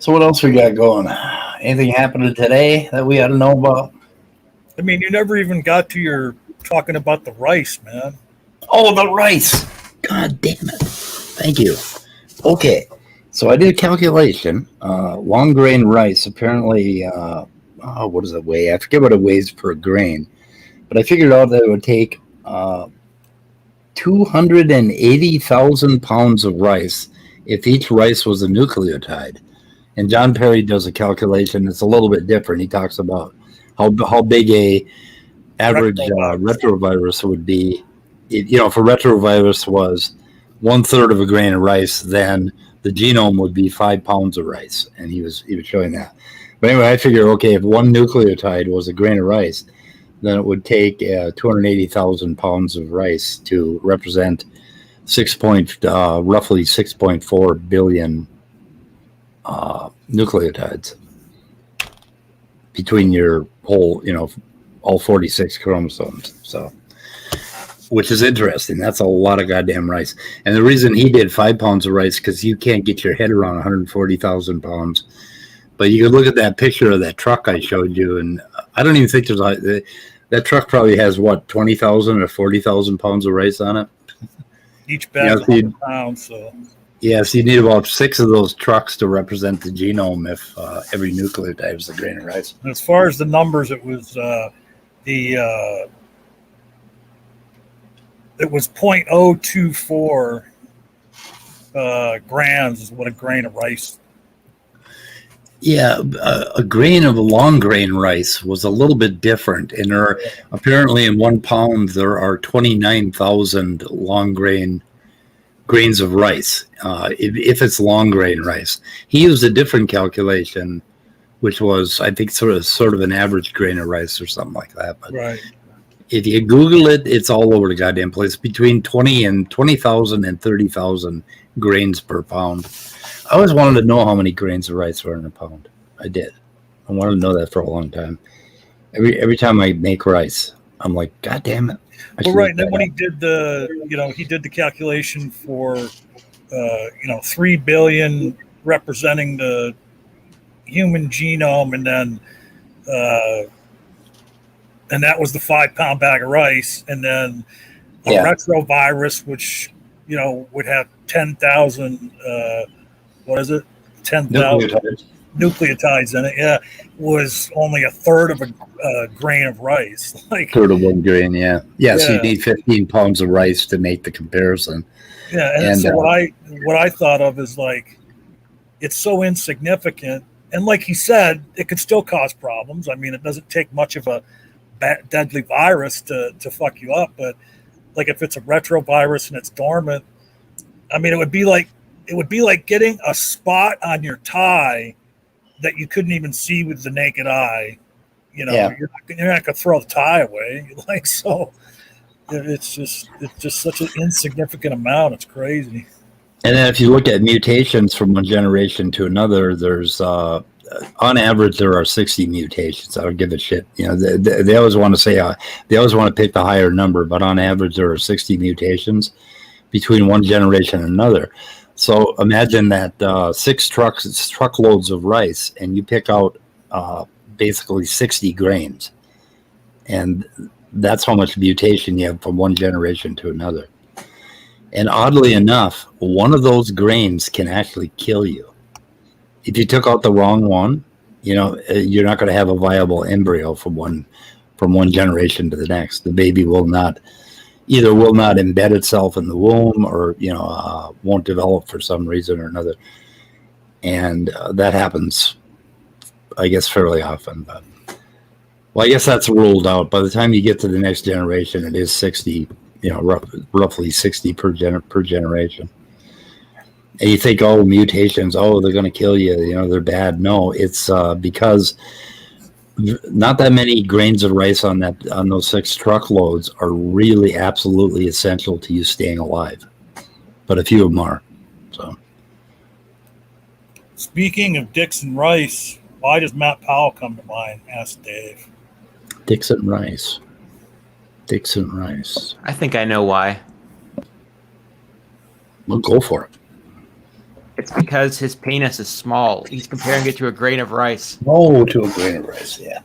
So what else we got going? Anything happening today that we ought to know about? I mean, you never even got to your talking about the rice, man. Oh, the rice. God damn it. Thank you. Okay. So I did a calculation. Long grain rice apparently, what does it weigh? I forget what it weighs per grain. But I figured out that it would take 280,000 pounds of rice if each rice was a nucleotide. And Jon Perry does a calculation. It's a little bit different. He talks about how big a average retrovirus would be. If a retrovirus was 1/3 of a grain of rice, then the genome would be 5 pounds of rice. And he was showing that. But anyway, I figure, okay, if one nucleotide was a grain of rice, then it would take 280,000 pounds of rice to represent roughly 6.4 billion nucleotides between your whole, all 46 chromosomes. So, which is interesting. That's a lot of goddamn rice. And the reason he did 5 pounds of rice, because you can't get your head around 140,000 pounds. But you could look at that picture of that truck I showed you, and I don't even think that truck probably has 20,000 or 40,000 pounds of rice on it. Each bag is 100 pounds. So yes, you need about 6 of those trucks to represent the genome if every nucleotide was a grain of rice. And as far as the numbers, it was it was 0.024 grams is what a grain of rice. Yeah, a grain of long grain rice was a little bit different. And apparently in 1 pound, there are 29,000 long grains of rice, if it's long grain rice. He used a different calculation, which was, I think, sort of an average grain of rice or something like that. But right. If you Google it, it's all over the goddamn place. Between 20,000 and 30,000 grains per pound. I always wanted to know how many grains of rice were in a pound. I did. I wanted to know that for a long time. Every time I make rice, I'm like, God damn it. Well, right. And then when he did the calculation for, 3 billion representing the human genome, and then, and that was the 5 pound bag of rice, and then a retrovirus, which would have 10,000. What is it? 10,000 nucleotides in it. Yeah, was only 1/3 of a grain of rice. Like 1/3 of 1 grain. Yeah. So you need 15 pounds of rice to make the comparison. Yeah, and so what I thought of is like, it's so insignificant, and like he said, it could still cause problems. I mean, it doesn't take much of a deadly virus to fuck you up, but like if it's a retrovirus and it's dormant, I mean, it would be like getting a spot on your tie that you couldn't even see with the naked eye. You're not going to throw the tie away. Like, so it's just such an insignificant amount. It's crazy. And then if you look at mutations from one generation to another, there's on average there are 60 mutations. I don't give a shit. They always want to say they always want to pick the higher number, but on average there are 60 mutations between one generation and another. So imagine that 6 truckloads of rice, and you pick out basically 60 grains, and that's how much mutation you have from one generation to another. And oddly enough, one of those grains can actually kill you. If you took out the wrong one, you're not going to have a viable embryo from one generation to the next. The baby will not either will not embed itself in the womb or, won't develop for some reason or another. And that happens, I guess, fairly often. But, well, I guess that's ruled out. By the time you get to the next generation, it is 60, roughly 60 per generation. And you think, mutations, they're going to kill you, they're bad. No, it's because not that many grains of rice on those 6 truckloads are really absolutely essential to you staying alive. But a few of them are. So, Speaking of Dixon Rice, why does Matt Powell come to mind? Asked Dave. Dixon Rice. I think I know why. Well, go for it. It's because his penis is small. He's comparing it to a grain of rice. Oh, to a grain of rice, yeah.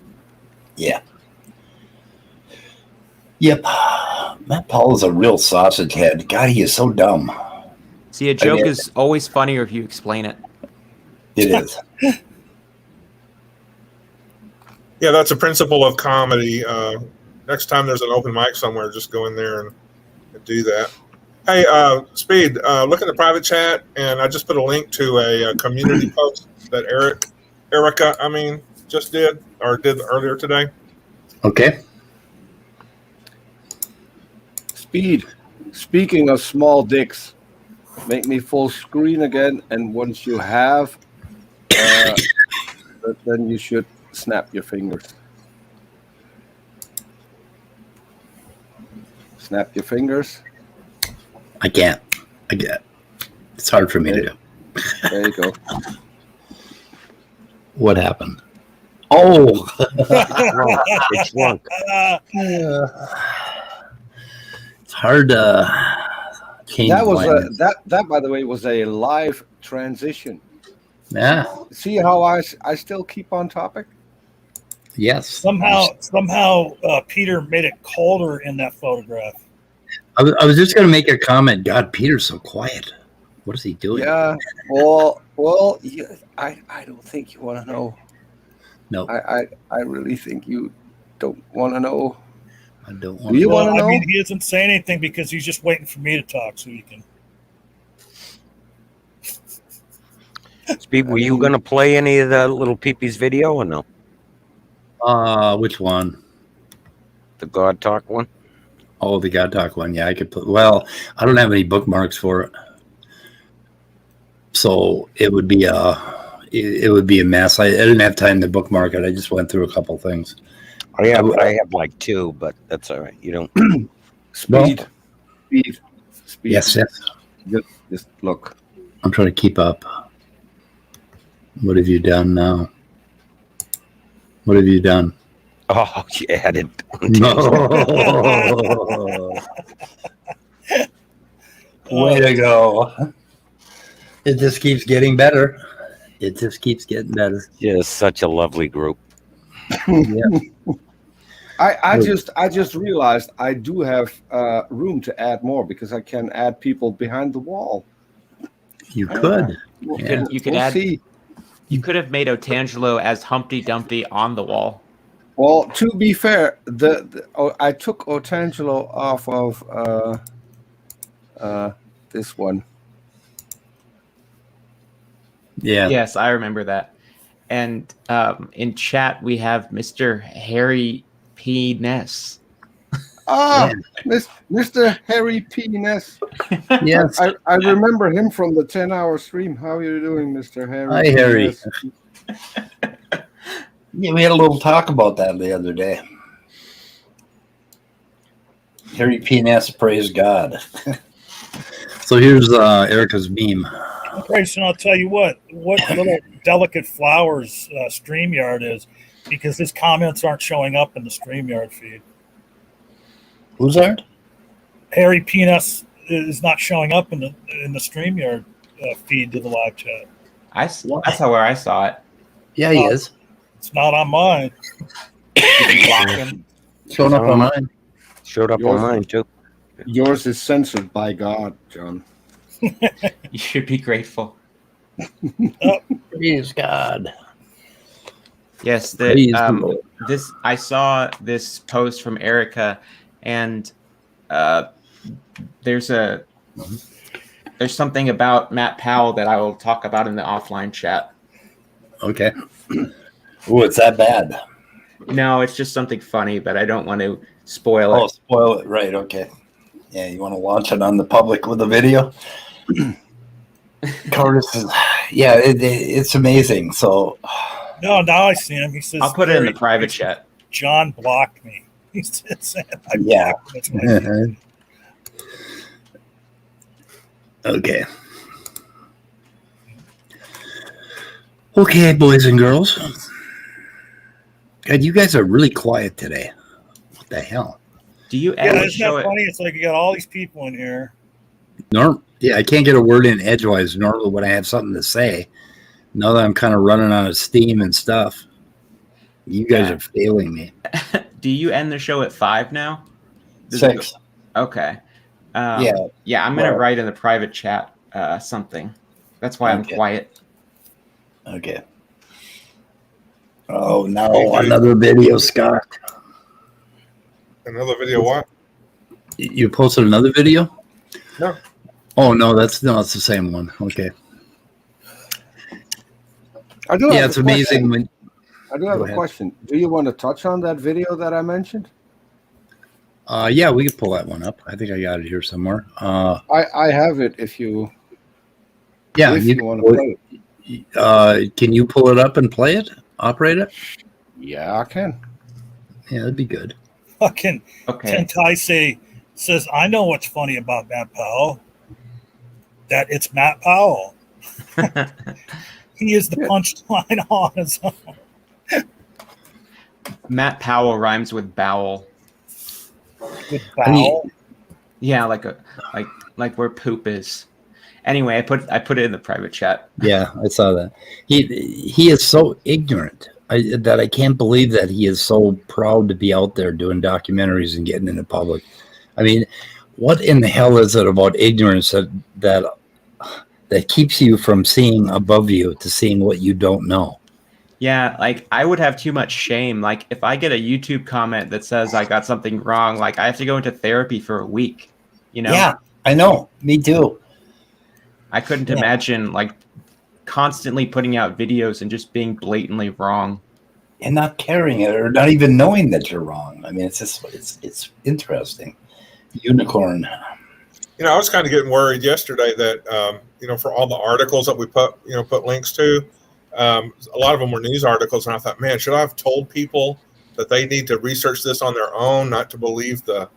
Yep. Matt Powell is a real sausage head. God, he is so dumb. See, a joke is always funnier if you explain it. It is. Yeah, that's a principle of comedy. Next time there's an open mic somewhere, just go in there and do that. Hey, Speed, look in the private chat, and I just put a link to a community post that Erica just did earlier today. Okay. Speaking of small dicks, make me full screen again, and once you have, then you should snap your fingers. Snap your fingers. I can't. It's hard for me to do. There you go. What happened? Oh! It shrunk. It's hard to change. That was that by the way was a live transition. Yeah. See how I still keep on topic? Yes. Somehow, Peter made it colder in that photograph. I was just going to make a comment. God, Peter's so quiet. What is he doing? Yeah. Well. Yeah, I don't think you want to know. No. I really think you don't want to know. I don't want Do you want to know? He isn't saying anything because he's just waiting for me to talk so he can. Speed, were you going to play any of the little peepees video or no? Which one? The God Talk one? Oh, the God Talk one. Yeah, I could put. Well, I don't have any bookmarks for it, so it would be a mess. I didn't have time to bookmark it. I just went through a couple things. I have like 2, but that's all right. You don't. Speed. Yes. Just look. I'm trying to keep up. What have you done now? What have you done? Oh, you added. No. Way to go. It just keeps getting better. Yeah, such a lovely group. Yeah. I just realized I do have room to add more because I can add people behind the wall. You could. You could We'll add. see. You could have made Otangelo as Humpty Dumpty on the wall. Well, to be fair, I took Otangelo off of this one. Yeah. Yes, I remember that. And in chat, we have Mr. Harry P. Ness. Mr. Harry P. Ness. Yes. I remember him from the 10-hour stream. How are you doing, Mr. Harry? Hi, Harry. Yeah, we had a little talk about that the other day. Harry P. Ness, praise God. So here's Erica's meme. Grayson, I'll tell you what little delicate flowers StreamYard is, because his comments aren't showing up in the StreamYard feed. Who's that? Harry Penis is not showing up in the StreamYard feed to the live chat. That's where I saw it. Yeah, he is. It's not on mine. Block him. Showing up on mine. Showed up on mine too. Yours is censored by God, John. You should be grateful. Praise God. Yes, Praise the Lord. I saw this post from Erica, and there's something about Matt Powell that I will talk about in the offline chat. Okay. Ooh, it's that bad. No, it's just something funny, but I don't want to spoil Oh, it. spoil it. Right. Okay. Yeah. You want to launch it on the public with a video? Curtis is, yeah, it's amazing. So, No, now I see him. He says, I'll put it in the private chat. John blocked me. He said, I yeah. blocked him. That's what I see. Okay. Okay, boys and girls. God, you guys are really quiet today. What the hell? Do you Yeah, ever isn't show that it? funny? It's like you got all these people in here. Yeah, I can't get a word in edgewise normally when I have something to say. Now that I'm kind of running out of steam and stuff, you guys are failing me. Do you end the show at 5 now? 6. Okay. Yeah. Yeah, I'm gonna write in the private chat something. That's why I'm quiet. Okay. Oh no, another video, Scott. Another video? What? You posted another video? No. Oh no, it's the same one. Okay. I do. Yeah, it's amazing when. I do have a question. Do you want to touch on that video that I mentioned? Yeah, we can pull that one up. I think I got it here somewhere. I have it. If you. Yeah, if you want to play it. Can you pull it up and play it? Operate it? Yeah, I can. Yeah, that'd be good. Fucking Okay. Tentai says, I know what's funny about Matt Powell. That it's Matt Powell. He is the punchline on his own. Matt Powell rhymes with bowel. With Powell? Yeah, like where poop is. Anyway, I put it in the private chat. Yeah, I saw that. He is so ignorant that I can't believe that he is so proud to be out there doing documentaries and getting into public. I mean, what in the hell is it about ignorance that keeps you from seeing above you to seeing what you don't know? Yeah, like I would have too much shame. Like if I get a YouTube comment that says I got something wrong, like I have to go into therapy for a week. You know? Yeah, I know. Me too. I couldn't imagine like constantly putting out videos and just being blatantly wrong. And not caring it or not even knowing that you're wrong. I mean, it's interesting. Unicorn. You know, I was kind of getting worried yesterday that for all the articles that we put links to, a lot of them were news articles, and I thought, man, should I have told people that they need to research this on their own, not to believe the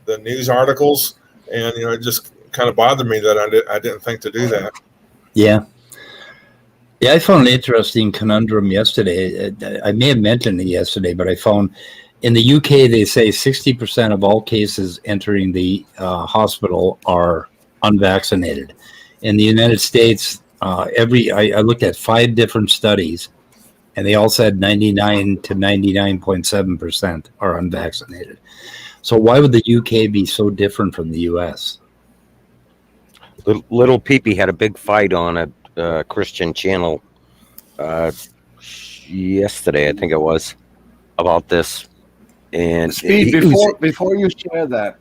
news articles? And it just kind of bothered me that I didn't think to do that. Yeah. Yeah, I found an interesting conundrum yesterday. I may have mentioned it yesterday, but I found in the UK, they say 60% of all cases entering the hospital are unvaccinated. In the United States, I looked at 5 different studies, and they all said 99 to 99.7% are unvaccinated. So why would the UK be so different from the US? Little Peepee had a big fight on a Christian channel yesterday, I think it was, about this. And Speed, before you share that,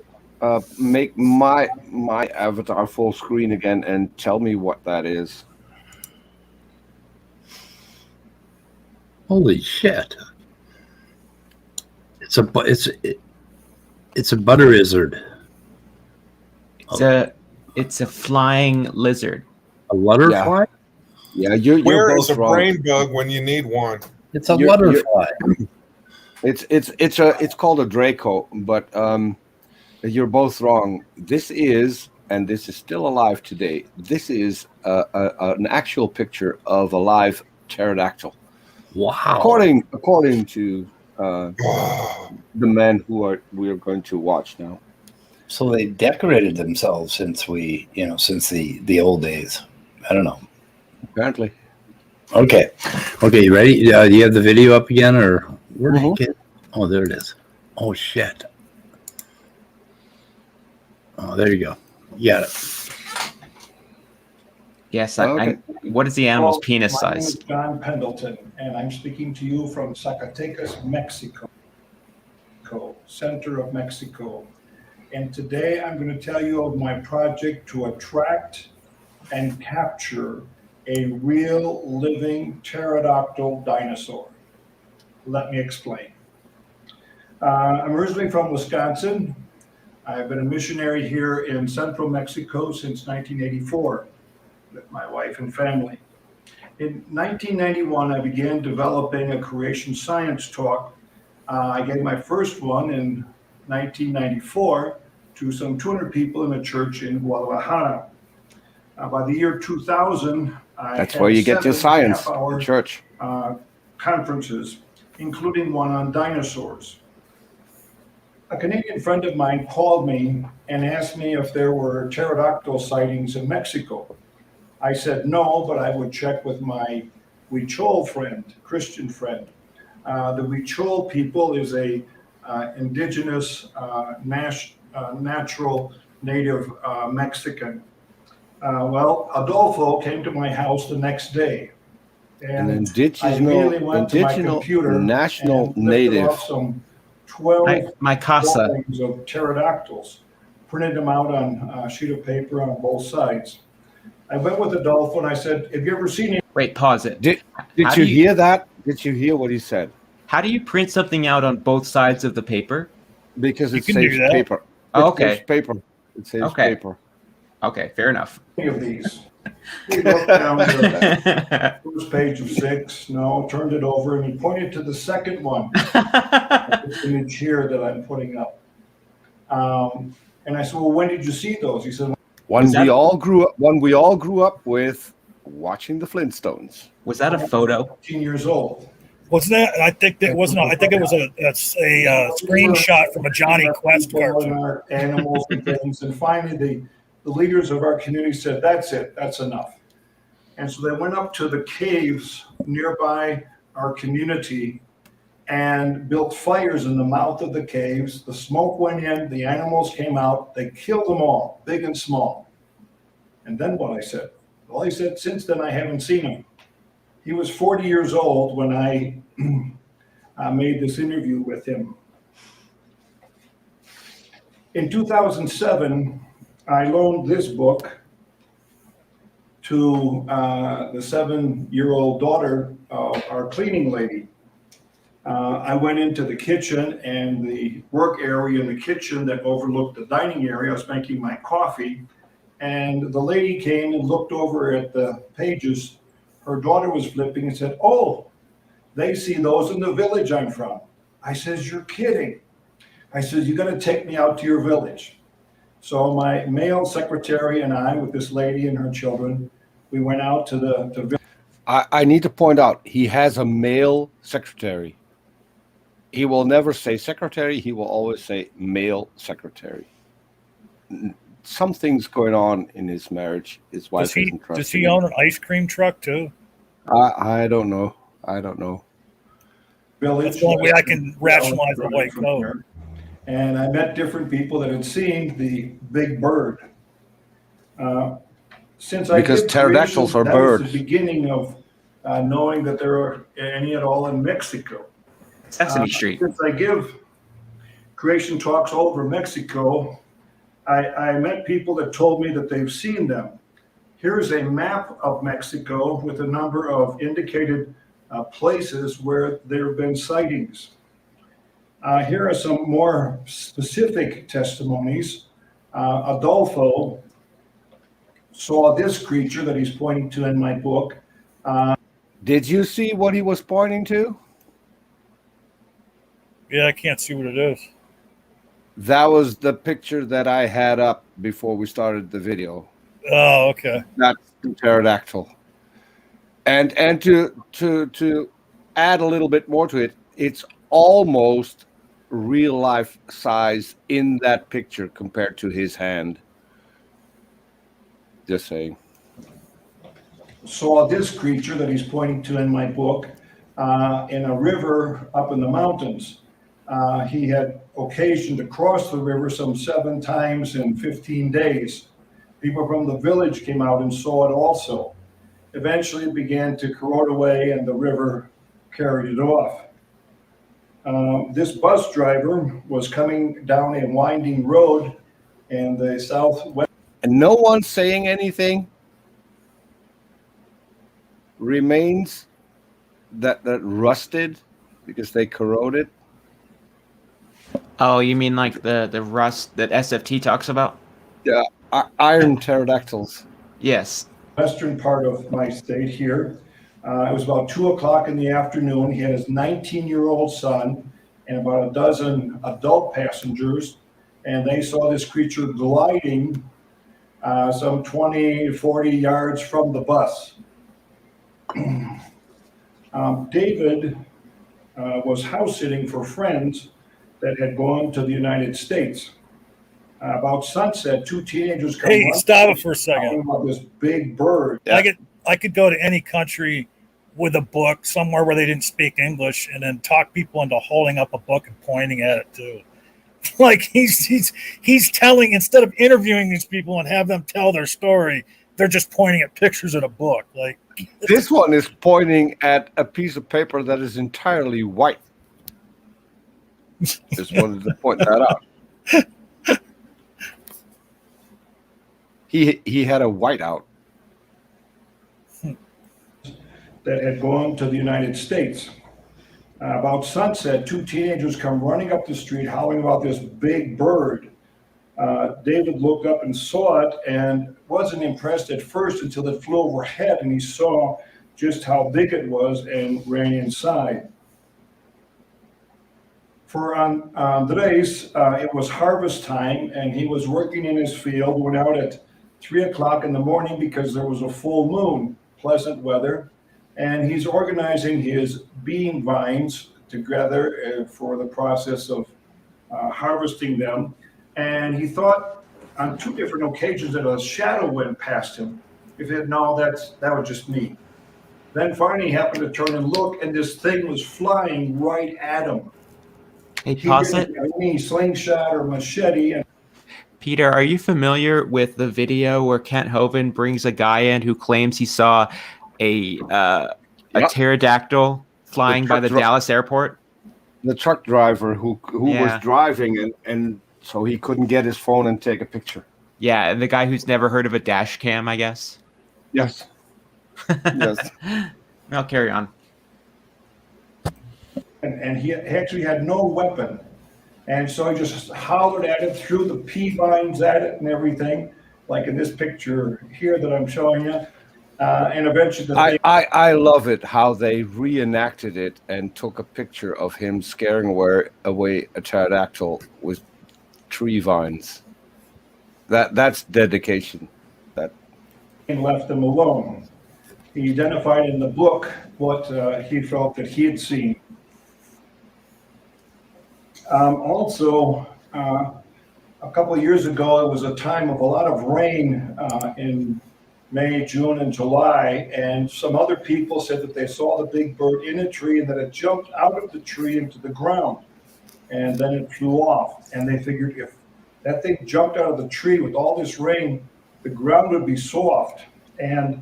make my avatar full screen again and tell me what that is. Holy shit! It's a butter lizard. It's a flying lizard. A butterfly? Yeah, you're Where both is a wrong. brain bug when you need one? It's a butterfly. It's called a Draco, but you're both wrong. This is still alive today. This is an actual picture of a live pterodactyl. Wow. According to the men we are going to watch now. So they decorated themselves since the old days. I don't know. Apparently. Okay, you ready? Do you have the video up again, or where did it get? Oh, there it is. Oh shit. Oh, there you go. You got it. Yes. Okay. What is the animal's penis My name size? is John Pendleton, and I'm speaking to you from Zacatecas, Mexico, center of Mexico. and today I'm going to tell you of my project to attract and capture a real living pterodactyl dinosaur. Let me explain. I'm originally from Wisconsin. I've been a missionary here in central Mexico since 1984 with my wife and family. In 1991, I began developing a creation science talk. I gave my first one in 1994 to some 200 people in a church in Guadalajara. By the year 2000, That's where you get your science, the church. Conferences, including one on dinosaurs. A Canadian friend of mine called me and asked me if there were pterodactyl sightings in Mexico. I said no, but I would check with my Huichol friend, Christian friend. The Huichol people is a indigenous, natural native Mexican. Well, Adolfo came to my house the next day. And indigenous national native. Some 12 my casa drawings of pterodactyls, printed them out on a sheet of paper on both sides. I went with Adolfo and I said, have you ever seen it? Wait, pause it. Did you hear that? Did you hear what he said? How do you print something out on both sides of the paper? Because it saves paper. Okay. It saves paper. Okay, fair enough. Of these. We looked down the first page of 6, turned it over, and he pointed to the second one. This image here that I'm putting up. And I said, well, when did you see those? He said, When we all grew up with watching the Flintstones. Was that a photo? 15 years old. Wasn't that? I think that wasn't. I think it was a screenshot from a Johnny Quest cartoon. Animals and things, and finally the leaders of our community said, that's it, that's enough. And so they went up to the caves nearby our community and built fires in the mouth of the caves. The smoke went in, the animals came out, they killed them all, big and small. And then what I said? Well, he said, since then I haven't seen him. He was 40 years old when I made this interview with him. In 2007, I loaned this book to the 7-year-old daughter of our cleaning lady. I went into the kitchen, and the work area in the kitchen that overlooked the dining area, I was making my coffee, and the lady came and looked over at the pages her daughter was flipping and said, oh, they see those in the village I'm from. I says, you're kidding. I says, you got to take me out to your village. So my male secretary and I, with this lady and her children, we went out to the village. I need to point out, he has a male secretary. He will never say secretary. He will always say male secretary. Something's going on in his marriage. His wife isn't trusting. Does he own an ice cream truck too? I don't know. Village. That's the only way I can rationalize the white coat. And I met different people that had seen the big bird. Because pterodactyls are birds. That was the beginning of knowing that there are any at all in Mexico. Sesame Street. Since I give creation talks all over Mexico, I met people that told me that they've seen them. Here's a map of Mexico with a number of indicated places where there have been sightings. Here are some more specific testimonies. Adolfo saw this creature that he's pointing to in my book. Did you see what he was pointing to? Yeah, I can't see what it is. That was the picture that I had up before we started the video. Oh, okay. That's the pterodactyl. And to add a little bit more to it, it's almost real life size in that picture compared to his hand. Just saying. Saw this creature that he's pointing to in my book in a river up in the mountains. He had occasion to cross the river some 7 times in 15 days. People from the village came out and saw it also. Eventually it began to corrode away and the river carried it off. This bus driver was coming down a winding road in the southwest. And no one's saying anything. Remains that rusted because they corroded. Oh, you mean like the rust that SFT talks about? Yeah, iron pterodactyls. Yes. Western part of my state here. It was about 2 o'clock in the afternoon. He had his 19-year-old son and about a dozen adult passengers, and they saw this creature gliding some 20, 40 yards from the bus. David was house sitting for friends that had gone to the United States. About sunset, 2 teenagers come. Hey, stop it for a second. About this big bird. Yeah. I could go to any country with a book somewhere where they didn't speak English and then talk people into holding up a book and pointing at it too. Like he's telling, instead of interviewing these people and have them tell their story, they're just pointing at pictures in a book. Like this one is pointing at a piece of paper that is entirely white. Just wanted to point that out. He had a whiteout. That had gone to the United States. About sunset, 2 teenagers come running up the street howling about this big bird. David looked up and saw it and wasn't impressed at first until it flew overhead and he saw just how big it was and ran inside. For Andres, it was harvest time and he was working in his field, went out at 3 o'clock in the morning because there was a full moon, pleasant weather. And he's organizing his bean vines together for the process of harvesting them. And he thought on 2 different occasions that a shadow went past him. He said, no, that was just me. Then finally he happened to turn and look, and this thing was flying right at him. Hey, pause it. Any slingshot or machete. And Peter, are you familiar with the video where Kent Hovind brings a guy in who claims he saw a pterodactyl flying by the Dallas airport? The truck driver who was driving and so he couldn't get his phone and take a picture. Yeah, and the guy who's never heard of a dash cam, I guess. Yes. Yes. I'll carry on. And he actually had no weapon. And so he just hollered at it, threw the pea vines at it and everything, like in this picture here that I'm showing you. And eventually I love it how they reenacted it and took a picture of him scaring away a pterodactyl with tree vines. That's dedication. That left him alone. He identified in the book what he felt that he had seen. Also, a couple of years ago, it was a time of a lot of rain in May, June, and July, and some other people said that they saw the big bird in a tree and that it jumped out of the tree into the ground, and then it flew off. And they figured if that thing jumped out of the tree with all this rain, the ground would be soft. And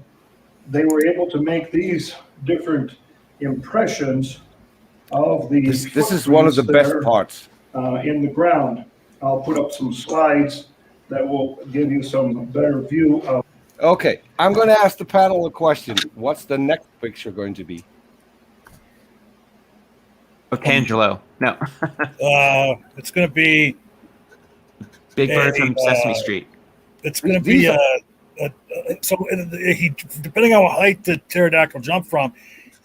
they were able to make these different impressions of the. This is one of the best parts. In the ground. I'll put up some slides that will give you some better view of. Okay, I'm going to ask the panel a question. What's the next picture going to be? Of Tangelo. No. It's going to be Big Bird from Sesame Street. It's going to be he, depending on what height the pterodactyl jumped from,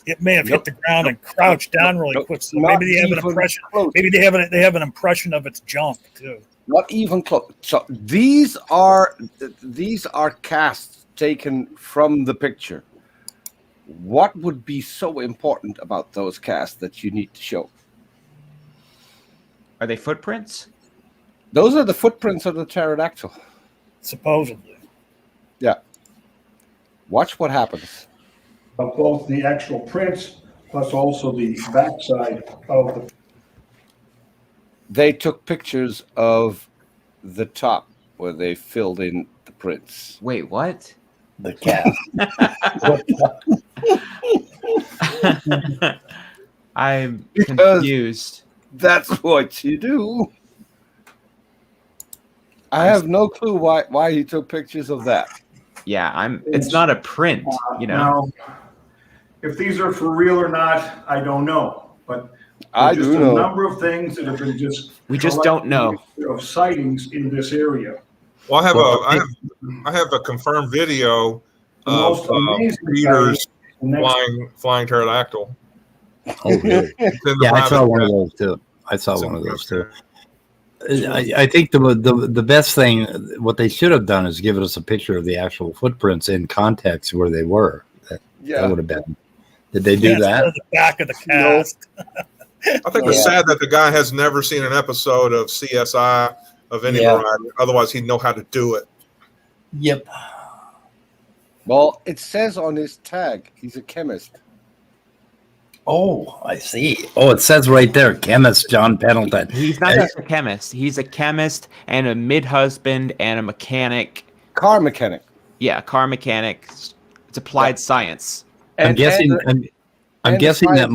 it may have hit the ground and crouched down really quick. So maybe they have an impression. Close. Maybe they have an impression of its jump too. Not even close. So these are casts taken from the picture. What would be so important about those casts that you need to show? Are they footprints? Those are the footprints of the pterodactyl. Supposedly. Yeah. Watch what happens. Of both the actual prints plus also the backside of the. They took pictures of the top where they filled in the prints. Wait, what? The cat. I'm confused. That's what you do. I have no clue why he took pictures of that. Yeah, it's not a print, you know. Now, if these are for real or not, I don't know. But I there's do just a know. number of things that have been We just don't know. of sightings in this area. Well, I have a confirmed video The of most amazing Peter's sighting, the next flying pterodactyl. Oh, really? It's in the Yeah, I saw private one of jet. those too. I saw It's in one of the those too. private jet. I think the best thing, what they should have done is given us a picture of the actual footprints in context where they were. That would have been. Did they do that? The back of the cast. I think it's sad that the guy has never seen an episode of CSI of any variety. Otherwise, he'd know how to do it. Yep. Well, it says on his tag he's a chemist. Oh, I see. Oh, it says right there, chemist Jon Pendleton. He's not just a chemist. He's a chemist and a mid-husband and a mechanic. Car mechanic. Yeah, car mechanic. It's applied science. I'm guessing. I'm guessing that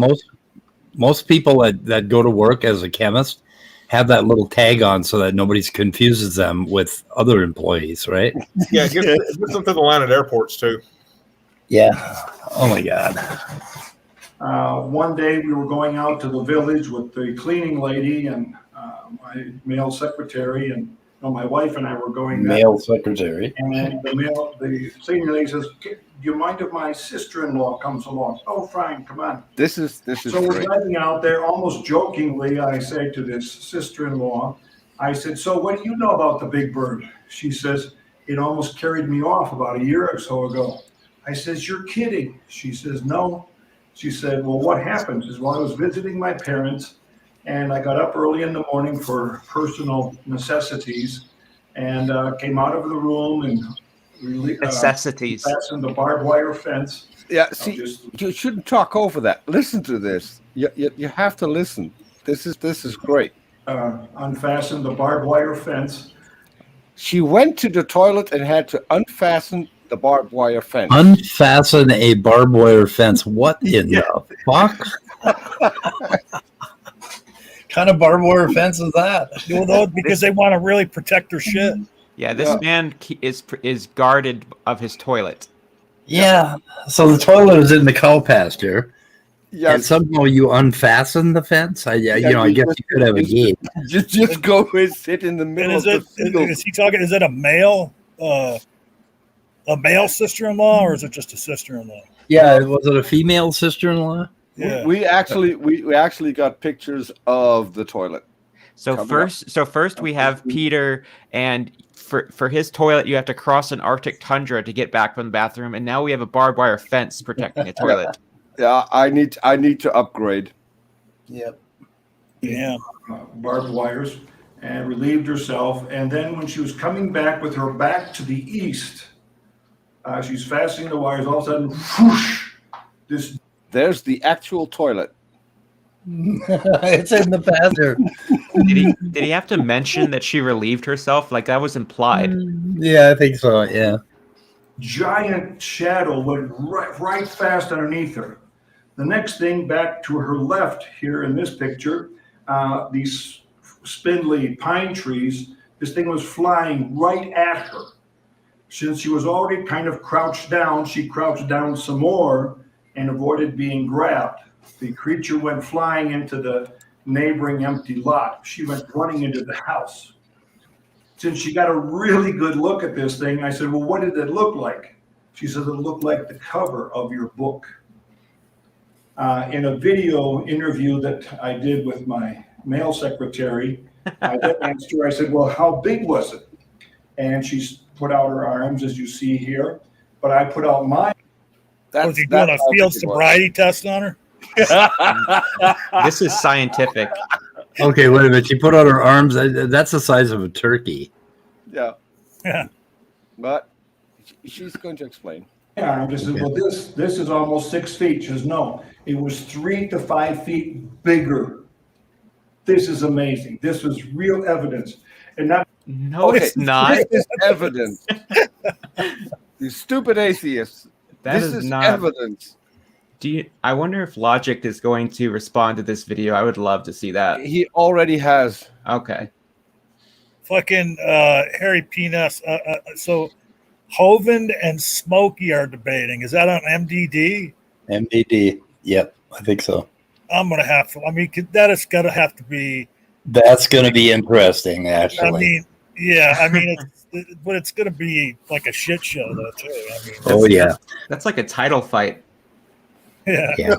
most people that go to work as a chemist have that little tag on so that nobody confuses them with other employees, right? Yeah, it gets them to the line at airports too. Yeah. Oh my God. One day we were going out to the village with the cleaning lady and my male secretary, and my wife and I were going. Male secretary. And the cleaning lady says, "Do you mind if my sister-in-law comes along?" "Oh, fine, come on." This is So we're driving out there, almost jokingly, I say to this sister-in-law, I said, "So what do you know about the big bird?" She says, "It almost carried me off about a year or so ago." I says, "You're kidding." She says, "No." She said, "Well, what happened?" She says, "Well, I was visiting my parents, and I got up early in the morning for personal necessities, and came out of the room and necessities fastened the barbed wire fence." Yeah, see, you shouldn't talk over that. Listen to this. You have to listen. This is great. Unfastened the barbed wire fence. She went to the toilet and had to unfasten the barbed wire fence. Unfasten a barbed wire fence. What in the fuck? Kind of barbed wire fence is that? Because they want to really protect their shit. Yeah, this man is guarded of his toilet. Yeah. So the toilet is in the cow pasture. Yeah. And somehow you unfasten the fence. I guess you could have a gate. Just go and sit in the middle of the field. Is he talking? Is it a male sister-in-law, or is it just a sister-in-law? Yeah. Was it a female sister-in-law? Yeah. We actually got pictures of the toilet. So first we have Peter, and for his toilet you have to cross an Arctic tundra to get back from the bathroom, and now we have a barbed wire fence protecting a toilet. Yeah, I need to upgrade. Yep. Yeah. Barbed wires, and relieved herself. And then when she was coming back with her back to the east, she's fastening the wires. All of a sudden, whoosh! There's the actual toilet. It's in the bathroom. Did he have to mention that she relieved herself? Like that was implied. Yeah, I think so. Yeah. Giant shadow went right fast underneath her. The next thing, back to her left here in this picture, these spindly pine trees, this thing was flying right at her. Since she was already kind of crouched down, she crouched down some more and avoided being grabbed. The creature went flying into the neighboring empty lot. She went running into the house. Since she got a really good look at this thing, I said, "Well, what did it look like?" She said, "It looked like the cover of your book." In a video interview that I did with my male secretary, I then asked her, I said, "Well, how big was it?" And she put out her arms, as you see here, but I put out mine. Was he doing a field sobriety test on her? This is scientific. Okay, wait a minute. She put out her arms. That's the size of a turkey. Yeah. Yeah. But she's going to explain. Yeah, I just said, "Well, this is almost 6 feet." She says, "No, it was 3 to 5 feet bigger." This is amazing. This was real evidence. And not No, it's not. This is evidence. You stupid atheists. That this is is not evidence. I wonder if Logic is going to respond to this video. I would love to see that. He already has. Okay. Fucking Harry Penis. So Hovind and Smokey are debating. Is that on MDD? MDD. Yep, I think so. I'm gonna have to. I mean, that is gonna have to be. That's going to be interesting, actually. I mean, yeah. I mean, but it's gonna be like a shit show, though, too. I mean, oh yeah, That's like a title fight. yeah.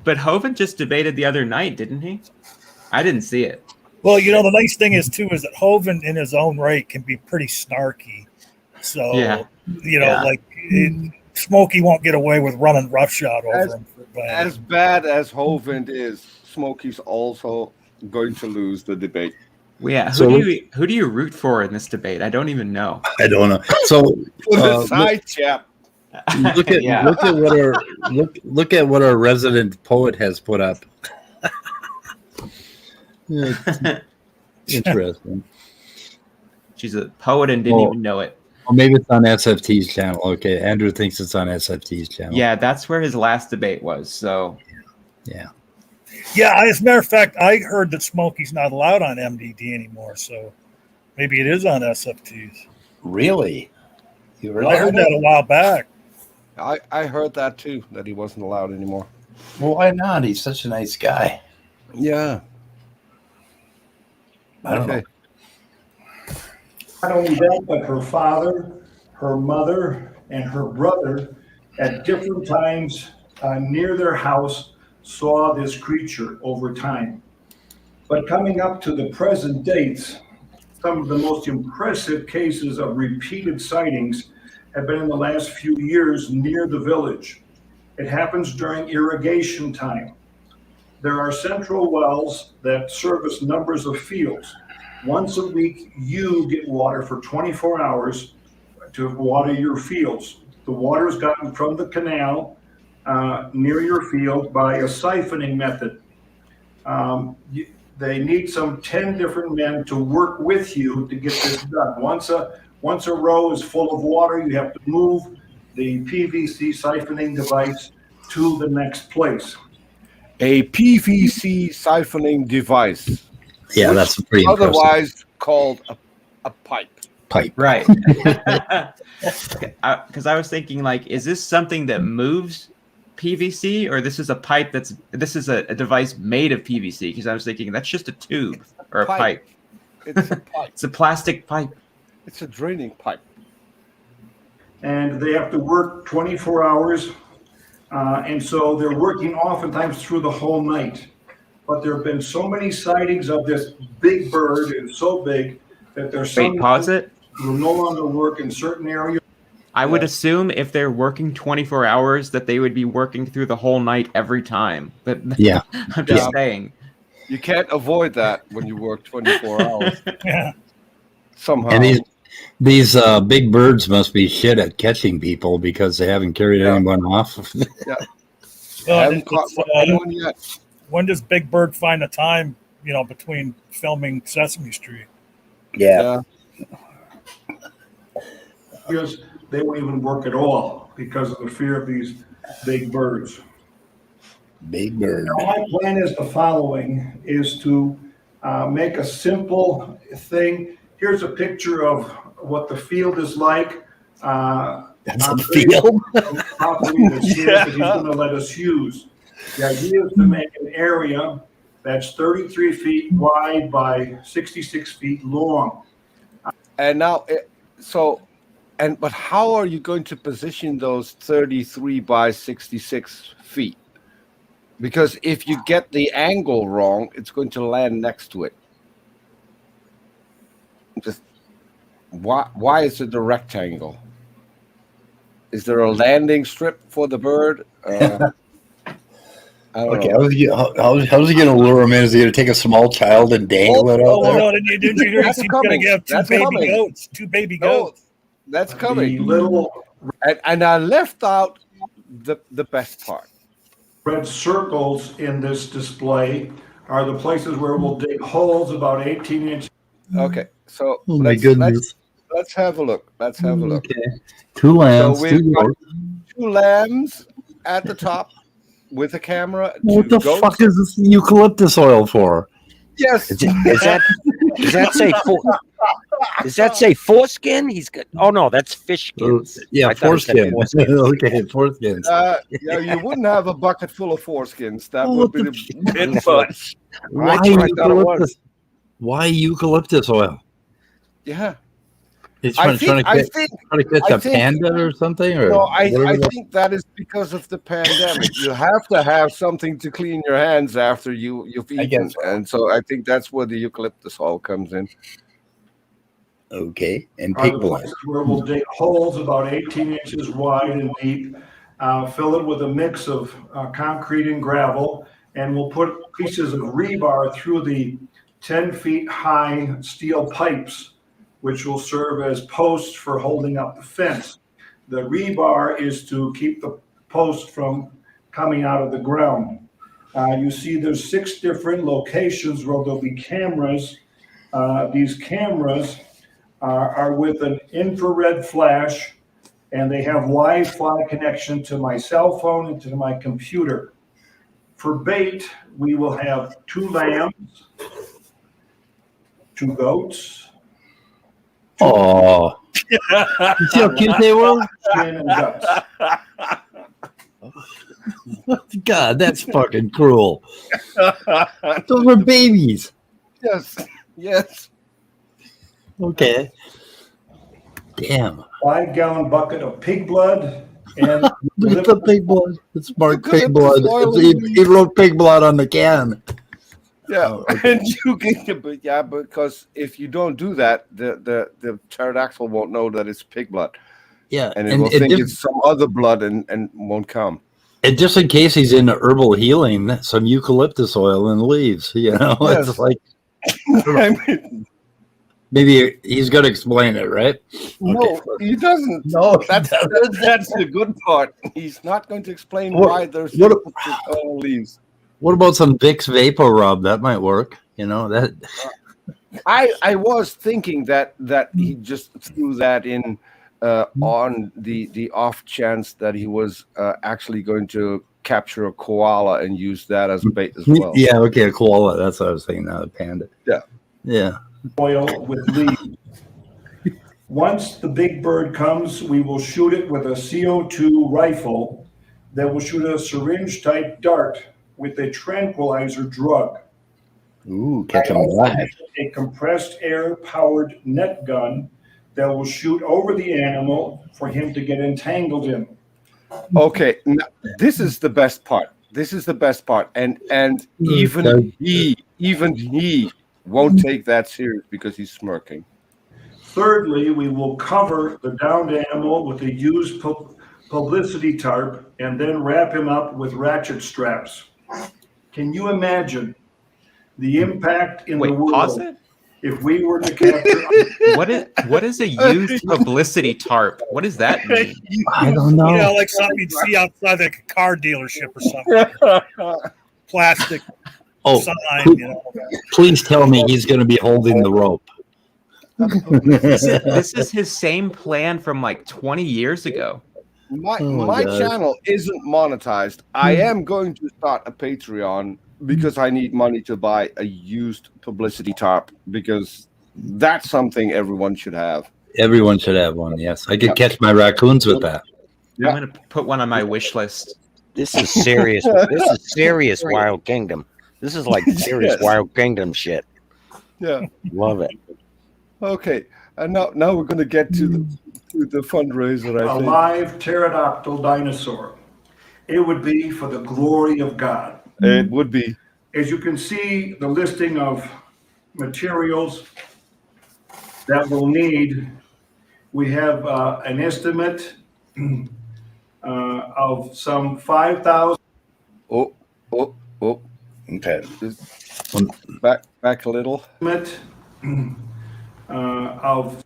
But Hovind just debated the other night, didn't he? I didn't see it. Well, you know, the nice thing is too is that Hovind in his own right can be pretty snarky. So Yeah. you know, Yeah. like Smokey won't get away with running roughshod over him. As bad as Hovind is, Smokey's also going to lose the debate. Yeah. So- Who do you root for in this debate? I don't even know. I don't know. So For the side chap. look at Yeah. look at what our resident poet has put up. Yeah, it's interesting. She's a poet and didn't even know it. Or maybe it's on SFT's channel. Okay, Andrew thinks it's on SFT's channel. Yeah, that's where his last debate was. So Yeah. Yeah, as a matter of fact, I heard that Smokey's not allowed on MDD anymore, so maybe it is on SFTs. Really? You I heard that a while back. I heard that too, that he wasn't allowed anymore. Well, why not? He's such a nice guy. Yeah. I don't know. Not only that, but her father, her mother, and her brother at different times near their house saw this creature over time. But coming up to the present dates, some of the most impressive cases of repeated sightings have been in the last few years near the village. It happens during irrigation time. There are central wells that service numbers of fields. Once a week, you get water for 24 hours to water your fields. The water is gotten from the canal near your field by a siphoning method. They need some 10 different men to work with you to get this done. Once a row is full of water, you have to move the PVC siphoning device to the next place. A PVC siphoning device. Yeah, that's pretty impressive. Otherwise called a pipe. Pipe. right. Because I was thinking, like, is this something that moves PVC, or this is a pipe this is a device made of PVC? Because I was thinking that's just a tube or a pipe. It's a pipe. It's a plastic pipe. It's a draining pipe. And they have to work 24 hours. And so they're working oftentimes through the whole night. But there have been so many sightings of this big bird, it's so big that there's some Wait, pause it. will no longer work in certain areas. I would assume if they're working 24 hours that they would be working through the whole night every time. But Yeah. I'm just saying. You can't avoid that when you work 24 hours. Yeah. Somehow. And these big birds must be shit at catching people because they haven't carried anyone off. Haven't caught anyone yet. When does Big Bird find the time, you know, between filming Sesame Street? Yeah. Because they won't even work at all because of the fear of these big birds. Big bird. Now, my plan is the following, is to make a simple thing. Here's a picture of what the field is like. That's a field. Probably the share that he's going to let us use. The idea is to make an area that's 33 feet wide by 66 feet long. And now, but how are you going to position those 33 by 66 feet? Because if you get the angle wrong, it's going to land next to it. Just why is it a rectangle? Is there a landing strip for the bird? I don't know. How's he going to lure him in? Is he going to take a small child and dangle it out there? No, didn't you hear he's going to have two baby goats. That's coming. The little And I left out the best part. red circles in this display are the places where we'll dig holes about 18 inches. Okay, so Oh my goodness. Let's have a look. Okay. 2 lambs, So 2 we've got goats. 2 lambs at the top with a camera. What 2 the goats. fuck is this eucalyptus oil for? Yes. Does that say foreskin? He's got. Oh no, that's fish skins. Yeah, I thought it said foreskin. Okay, foreskins. Yeah, you wouldn't have a bucket full of foreskins. That Oh, would what be the a bit much. Why I thought it eucalyptus? was. Why eucalyptus oil? Yeah. It's I trying to catch a panda or something? Or No, I whatever. think that is because of the pandemic. You have to have something to clean your hands after you've eaten. guess so. And so I think that's where the eucalyptus oil comes in. Okay, and Are pig the blood. places where we'll dig holes about 18 inches wide and deep, fill it with a mix of concrete and gravel, and we'll put pieces of rebar through the 10 feet high steel pipes, which will serve as posts for holding up the fence. The rebar is to keep the post from coming out of the ground. You see there's 6 different locations where there'll be cameras. These cameras are with an infrared flash, and they have Wi-Fi connection to my cell phone and to my computer. For bait, we will have 2 lambs, 2 goats, Oh, you see how cute they were? skin and guts. God, that's fucking cruel. Those were babies. Yes. Okay. Damn. 5-gallon bucket of pig blood and It's the pig blood. It's marked pig Eucalyptus blood. oil. He wrote pig blood on the can. Yeah, Oh, okay. and you get because if you don't do that, the pterodactyl won't know that it's pig blood, Yeah, and it will think it's some other blood and won't come. and just in case he's into herbal healing, some eucalyptus oil and leaves. You know, Yes. it's like I mean, maybe he's going to explain it, right? no, he doesn't. No, That's the good part. He's not going to explain What- why there's what- oil leaves. What about some Vicks Vapor Rub? That might work. You know that. I was thinking that he just threw that in on the off chance that he was actually going to capture a koala and use that as bait as well. Yeah. Okay. A koala. That's what I was thinking. Not a panda. Yeah. Yeah. oil with leaves. Once the big bird comes, we will shoot it with a CO2 rifle that will shoot a syringe-type dart with a tranquilizer drug. Ooh, catch him alive. A compressed air-powered net gun that will shoot over the animal for him to get entangled in. Okay, now, this is the best part. And even he won't take that serious because he's smirking. Thirdly, we will cover the downed animal with a used publicity tarp and then wrap him up with ratchet straps. Can you imagine the impact in the world Pause it. if we were to capture? What is a used publicity tarp? What does that mean? I don't know. You know, like something you'd see outside like a car dealership or something. Plastic Oh, sign, you know. please tell me he's going to be holding the rope. This is his same plan from like 20 years ago. My God. channel isn't monetized. I am going to start a Patreon because I need money to buy a used publicity tarp because that's something everyone should have. Everyone should have one. Yes, I could catch my raccoons with that. Yeah. I'm gonna put one on my wish list. This is serious. This is serious Wild Kingdom. This is like serious Yes. Wild Kingdom shit. Yeah. Love it. Okay. And now we're going to get to the fundraiser. A I think. live pterodactyl dinosaur. It would be for the glory of God. It would be. As you can see, the listing of materials that we'll need, we have an estimate of some 5,000. Oh. Okay. Back a little. Of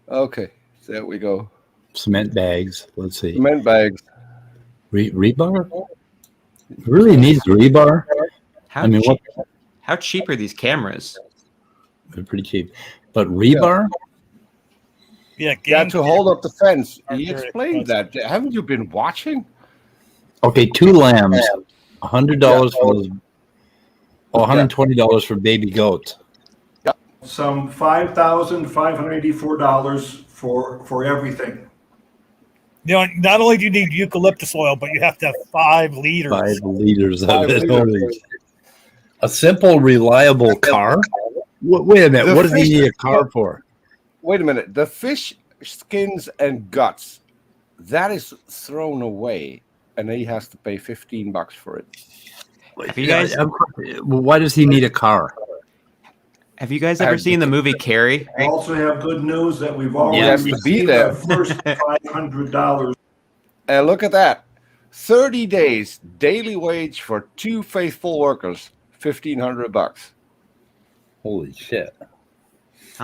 Okay. There we go. Cement bags. Let's see. Cement bags. Rebar? It really needs rebar? How I mean, cheap, how cheap are these cameras? They're pretty cheap. But rebar? Yeah, to hold up the fence. He explained that. Haven't you been watching? Okay, 2 lambs, $100 for those. $120 for baby goats. Some $5,584 for everything. You know, not only do you need eucalyptus oil, but you have to have 5 liters. 5 liters of 5 it. liters. A simple, reliable car? Wait a minute. The What does he fish- need a car for? Wait a minute. The fish skins and guts, that is thrown away, and he has to pay $15 for it. Have you guys Why does he need a car? have you guys ever seen the movie Carrie? I also have good news that we've already has to be received there. our first $500. And look at that. 30 days, daily wage for 2 faithful workers, $1,500. Holy shit.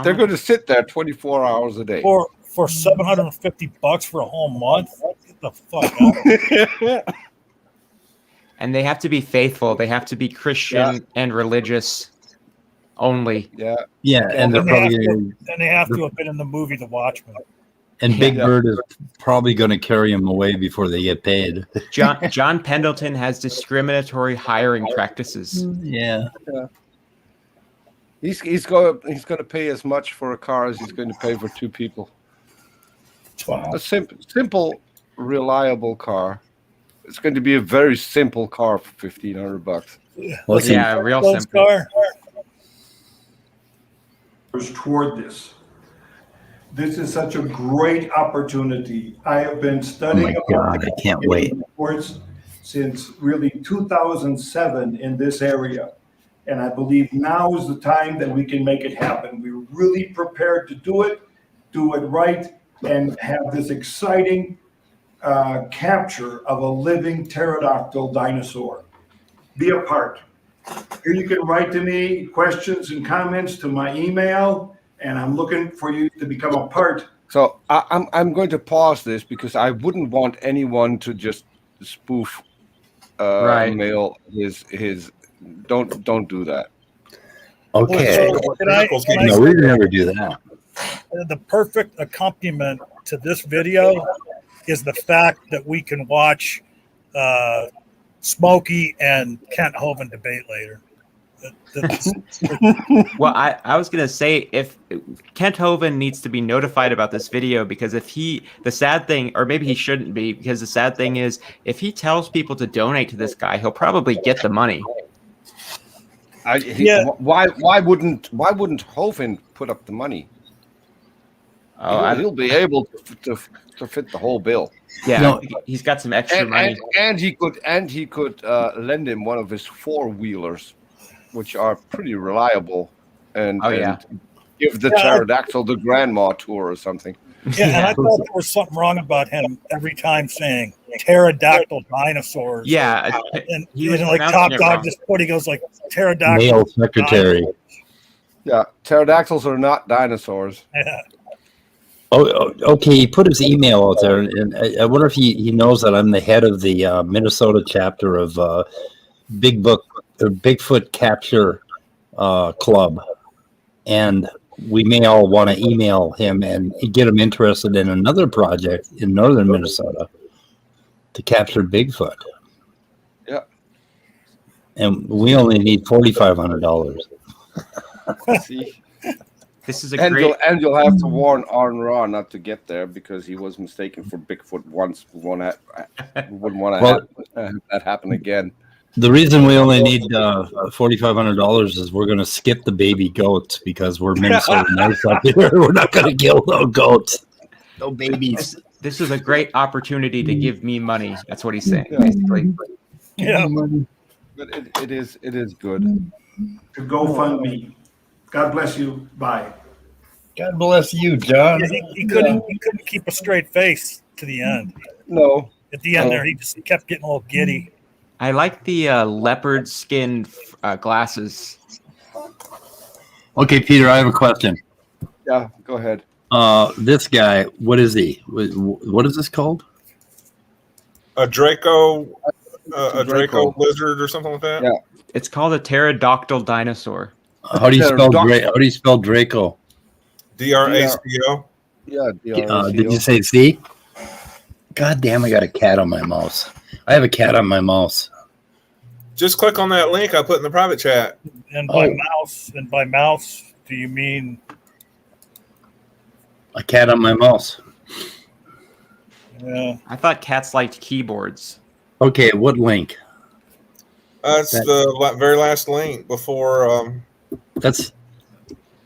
They're going to sit there 24 hours a day. For $750 for a whole month? Get the fuck out. And they have to be faithful. They have to be Christian and religious only. Yeah. Yeah, and they're probably gonna, And they have to have been in the movie The Watchmen. and Big Yeah. Bird is probably going to carry him away before they get paid. John Pendleton has discriminatory hiring practices. Yeah. He's going to pay as much for a car as he's going to pay for 2 people. Wow. A simple, reliable car. It's going to be a very simple car for $1,500. Well, see, Yeah, real Close simple. car. Toward this. This is such a great opportunity. I have been studying Oh my God, I can't wait. sports since really 2007 in this area. And I believe now is the time that we can make it happen. We're really prepared to do it right, and have this exciting capture of a living pterodactyl dinosaur. Be a part. Here you can write to me questions and comments to my email, and I'm looking for you to become a part. So I'm going to pause this because I wouldn't want anyone to just spoof mail his. Don't do that. Okay. So can I No, we would never do that. the perfect accompaniment to this video is the fact that we can watch Smokey and Kent Hovind debate later. Well, I was gonna say, if Kent Hovind needs to be notified about this video, because the sad thing, or maybe he shouldn't be, because the sad thing is, if he tells people to donate to this guy, he'll probably get the money. Why wouldn't Hovind put up the money? He'll be able to fit the whole bill. Yeah, No. he's got some extra money. And he could lend him one of his 4-wheelers, which are pretty reliable, and give the pterodactyl the grandma tour or something. Yeah, and I thought there was something wrong about him every time saying pterodactyl dinosaurs. Yeah, And he was like pronouncing Top it Dog wrong. just put, he goes like pterodactyl. Male secretary. Yeah, pterodactyls are not dinosaurs. Yeah. Oh, okay. He put his email out there, and I wonder if he knows that I'm the head of the Minnesota chapter of Bigfoot Capture Club, and we may all want to email him and get him interested in another project in northern Minnesota to capture Bigfoot. Yeah, and we only need $4,500. see. This is a And great. you'll have to warn Arn Ra not to get there because he was mistaken for Bigfoot once. We wouldn't want to have that happen again. The reason we only need $4,500 is we're going to skip the baby goats because we're Minnesota nice up here. We're not going to kill no goats, no babies. This is a great opportunity to give me money. That's what he's saying, Yeah. basically. Yeah. But it is good. To GoFundMe. God bless you. Bye. God bless you, John. Yeah, he couldn't keep a straight face to the end. No. At the end there, he just kept getting a little giddy. I like the leopard skin glasses. Okay, Peter, I have a question. Yeah, go ahead. This guy, what is he? What is this called? A Draco lizard or something like that. Yeah. It's called a pterodactyl dinosaur. How do you spell Draco? DRACO. Yeah, Did you say C? God damn, I got a cat on my mouse. I have a cat on my mouse. Just click on that link I put in the private chat. And by mouse, do you mean A cat on my mouse. Yeah. I thought cats liked keyboards. Okay, what link? It's the very last link before. That's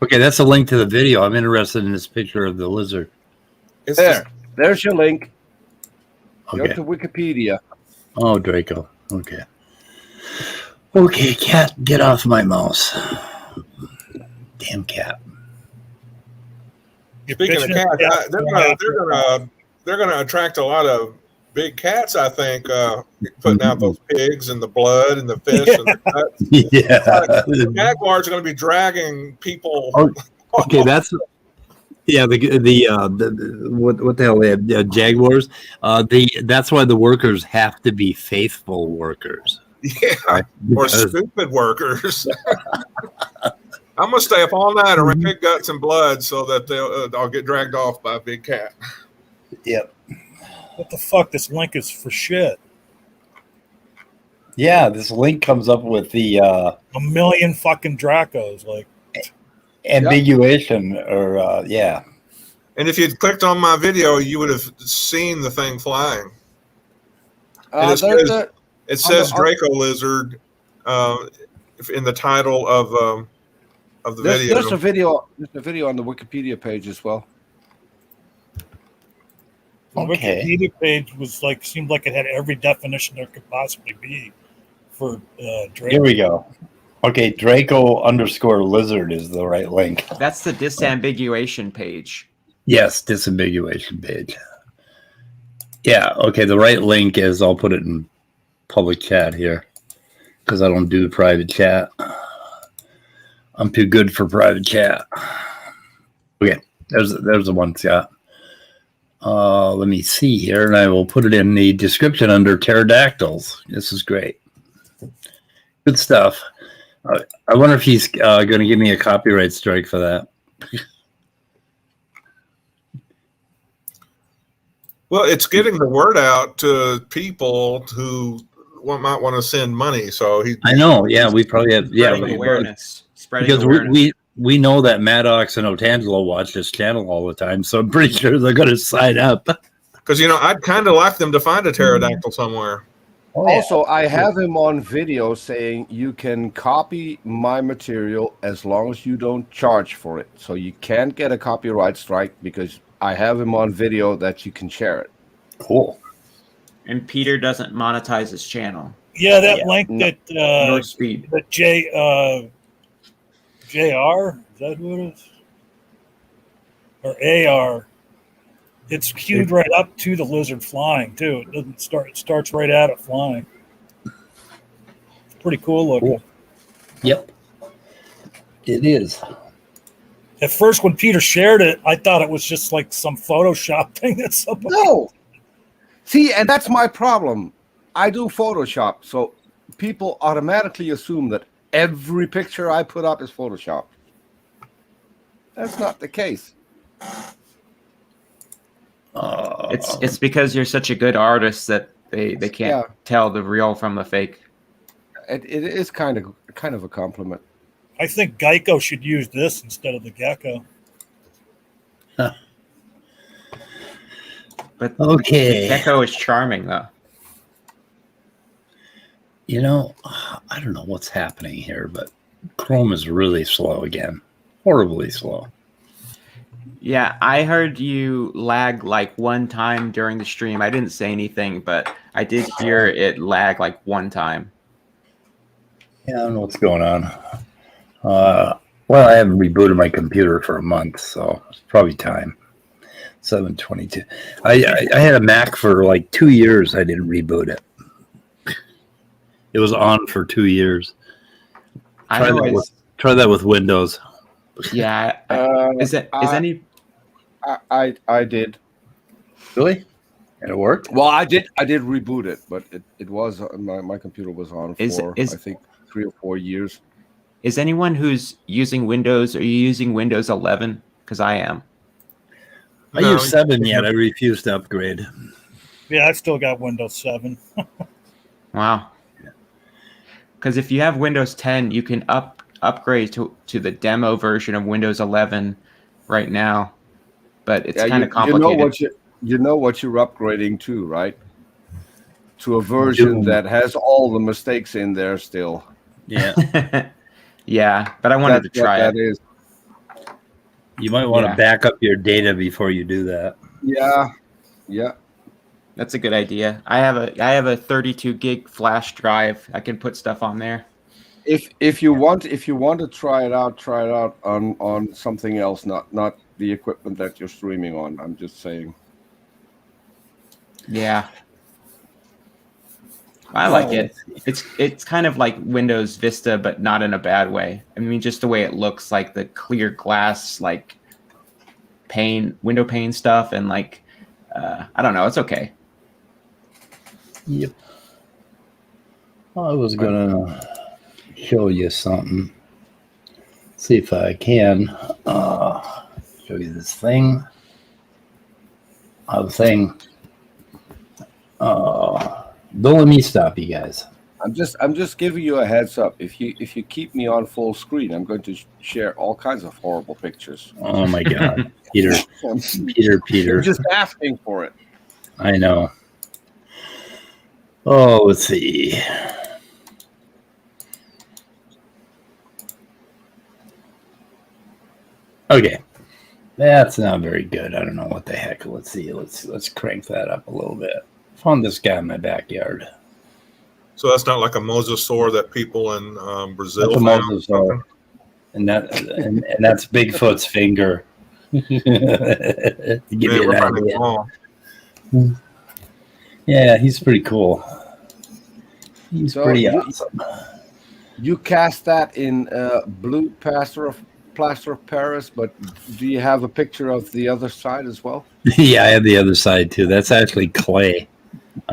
okay. That's a link to the video. I'm interested in this picture of the lizard. It's There's your link. Go Okay. to Wikipedia. Oh, Draco. Okay. Okay, cat, get off my mouse. Damn cat. Speaking of cats, they're gonna attract a lot of big cats. I think putting out those pigs and the blood and the fish and the guts. Yeah. The jaguars are going to be dragging people. Okay, that's yeah. What the hell they have? Jaguars. That's why the workers have to be faithful workers. Yeah, or Because- stupid workers. I'm gonna stay up all night around pig guts and blood so that I'll get dragged off by a big cat. Yep. what the fuck? This link is for shit. Yeah, this link comes up with the A million fucking Dracos. Like, ambiguation, or yeah. And if you'd clicked on my video, you would have seen the thing flying. And it says Draco lizard in the title of the video. There's a video. There's a video on the Wikipedia page as well. the Okay. Wikipedia page was like, seemed like it had every definition there could possibly be for Draco. Here we go. Okay, Draco_lizard is the right link. That's the disambiguation page. Yes, disambiguation page. Yeah, okay, the right link is, I'll put it in public chat here because I don't do private chat. I'm too good for private chat. Okay, there's the one, Scott. Let me see here, and I will put it in the description under pterodactyls. This is great. Good stuff. I wonder if he's going to give me a copyright strike for that. Well, it's getting the word out to people who might want to send money. So I know. Yeah, we probably have. Yeah, Spreading awareness. Spreading because awareness. we know that Maddox and Otangelo watch this channel all the time, so I'm pretty sure they're going to sign up. because I'd kind of like them to find a pterodactyl somewhere. Oh, yeah. Also, I have him on video saying you can copy my material as long as you don't charge for it. So you can't get a copyright strike because I have him on video that you can share it. Cool. And Peter doesn't monetize his channel. Yeah, that Yeah. link Nor that speed. that JR, is that who it is? Or AR. It's queued right up to the lizard flying too. It doesn't start. It starts right at it flying. It's pretty cool looking. Cool. Yep. It is. At first, when Peter shared it, I thought it was just like some Photoshop thing that somebody. No. See, and that's my problem. I do Photoshop, so people automatically assume that every picture I put up is Photoshop. That's not the case. It's because you're such a good artist that they can't tell the real from the fake. It is kind of a compliment. I think Geico should use this instead of the gecko. But Okay. Gecko is charming though. I don't know what's happening here, but Chrome is really slow again. Horribly slow. Yeah, I heard you lag like one time during the stream. I didn't say anything, but I did hear it lag like one time. Yeah, I don't know what's going on. Well, I haven't rebooted my computer for a month, so it's probably time. 7/22. I had a Mac for like 2 years. I didn't reboot it. It was on for 2 years. Try that with Windows. Yeah. Is any? I did. Really? And it worked? Well, I did reboot it, but it was my computer was on for I think 3 or 4 years. Is anyone who's using Windows? Are you using Windows 11? Because I am. I No, use 7 yet. I refuse to upgrade. Yeah, I've still got Windows 7. Wow. Because if you have Windows 10, you can upgrade to the demo version of Windows 11 right now, but it's kind of complicated. You know what you're upgrading to, right? To a version that has all the mistakes in there still. Yeah. Yeah, but I wanted to try it. That is. You might want to back up your data before you do that. Yeah. That's a good idea. I have a 32 gig flash drive. I can put stuff on there. If you want to try it out on something else, not the equipment that you're streaming on. I'm just saying. Yeah. I like it. It's kind of like Windows Vista, but not in a bad way. I mean, just the way it looks, like the clear glass, like window pane stuff, and like I don't know, it's okay. Yep. I was gonna show you something. See if I can show you this thing. Don't let me stop you guys. I'm just giving you a heads up. If you keep me on full screen, I'm going to share all kinds of horrible pictures. Oh my God, Peter. You're just asking for it. I know. Oh, let's see. Okay, that's not very good. I don't know what the heck. Let's see. Let's crank that up a little bit. Found this guy in my backyard. So that's not like a mosasaur that people in Brazil That's a found? mosasaur, and that's Bigfoot's finger. Give you an idea. Yeah, he's pretty cool. He's pretty awesome. You cast that in blue plaster of Paris, but do you have a picture of the other side as well? Yeah, I have the other side too. That's actually clay.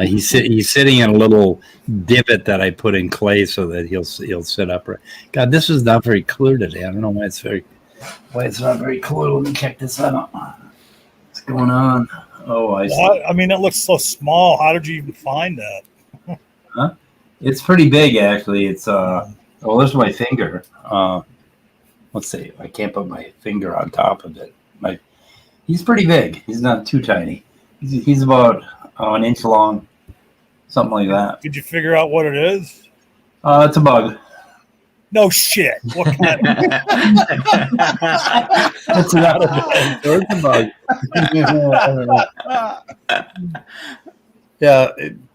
He's sitting in a little divot that I put in clay so that he'll sit upright. God, this is not very clear today. I don't know why it's not very clear. Let me check this out. What's going on? Oh, I see. I mean, it looks so small. How did you even find that? Huh? It's pretty big, actually. It's there's my finger. Let's see. I can't put my finger on top of it. He's pretty big. He's not too tiny. He's about an inch long, something like that. Did you figure out what it is? It's a bug. No shit. What kind of? It's not a bug. It's a bug.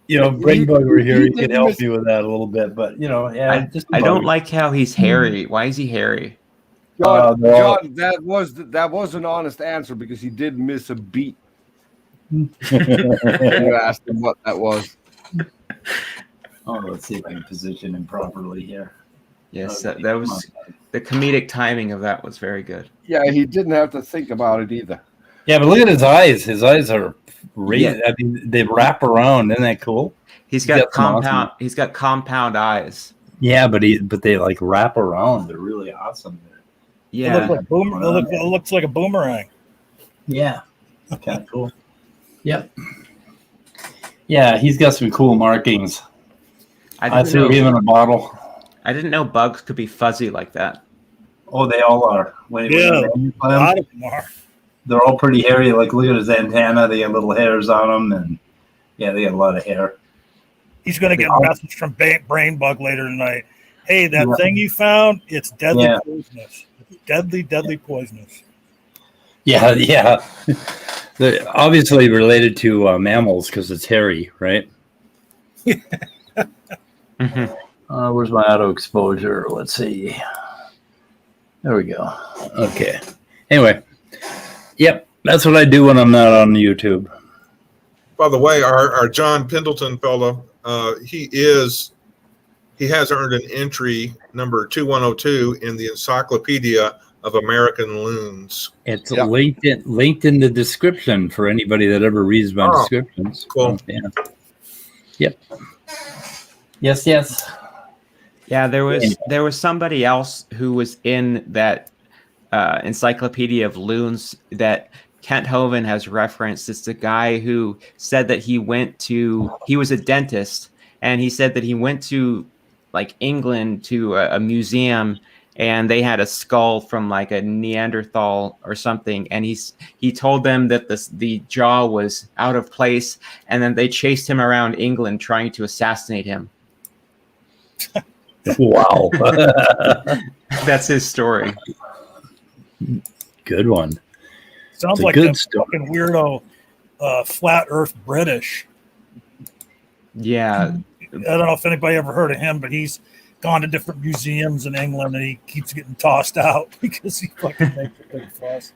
Yeah, Brain Bug over here. He can help you with that a little bit, but I don't like how he's hairy. Why is he hairy? John, that was an honest answer because he did miss a beat. You asked him what that was. Oh, let's see if I can position him properly here. Yes, that was the comedic timing of that was very good. Yeah, he didn't have to think about it either. Yeah, but look at his eyes. His eyes are raised. Yeah. I mean, they wrap around. Isn't that cool? He's got compound. Awesome. He's got compound eyes. Yeah, but they like wrap around. They're really awesome. Yeah, it looks like a boomerang. Yeah, kind of cool. Yep. Yeah, he's got some cool markings. I threw him in a bottle. I didn't know bugs could be fuzzy like that. Oh, they all are. A lot of them are. They're all pretty hairy. Like, look at his antenna. They got little hairs on them, and yeah, they got a lot of hair. He's going to get a message from Brain Bug later tonight. Hey, that thing you found, it's deadly poisonous. It's deadly poisonous. Yeah. They're obviously related to mammals because it's hairy, right? Mm-hmm. Where's my auto exposure? Let's see. There we go. Okay. Anyway, yep, that's what I do when I'm not on YouTube. By the way, our John Pendleton fellow, he has earned an entry number 2102 in the Encyclopedia of American Loons. It's linked in the description for anybody that ever reads my descriptions. Cool. Yeah. Yep. Yes. Yeah, there was somebody else who was in that Encyclopedia of Loons that Kent Hovind has referenced. It's the guy who said that he was a dentist, and he said that he went to like England to a museum, and they had a skull from like a Neanderthal or something, and he told them that the jaw was out of place, and then they chased him around England trying to assassinate him. Wow. That's his story. Good one. Sounds It's a like good that story. fucking weirdo flat Earth British. Yeah. I don't know if anybody ever heard of him, but he's gone to different museums in England and he keeps getting tossed out because he fucking makes a big fuss.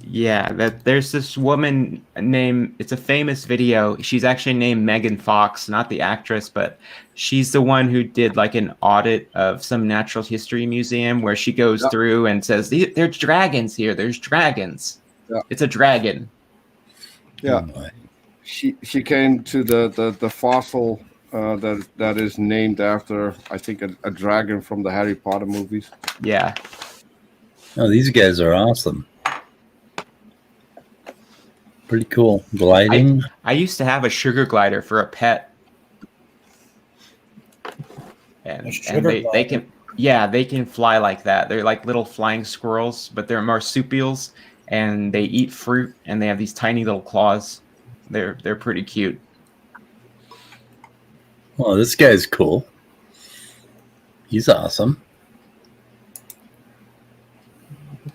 Yeah, there's this woman named, it's a famous video. She's actually named Megan Fox, not the actress, but she's the one who did like an audit of some natural history museum where she goes through and says, there's dragons here. There's dragons. Yeah. It's a dragon. Yeah. She came to the fossil that is named after, I think, a dragon from the Harry Potter movies. Yeah. Oh, these guys are awesome. Pretty cool. Gliding. I used to have a sugar glider for a pet. And they can, yeah, they can fly like that. They're like little flying squirrels, but they're marsupials, and they eat fruit, and they have these tiny little claws. They're pretty cute. Well, this guy's cool. He's awesome.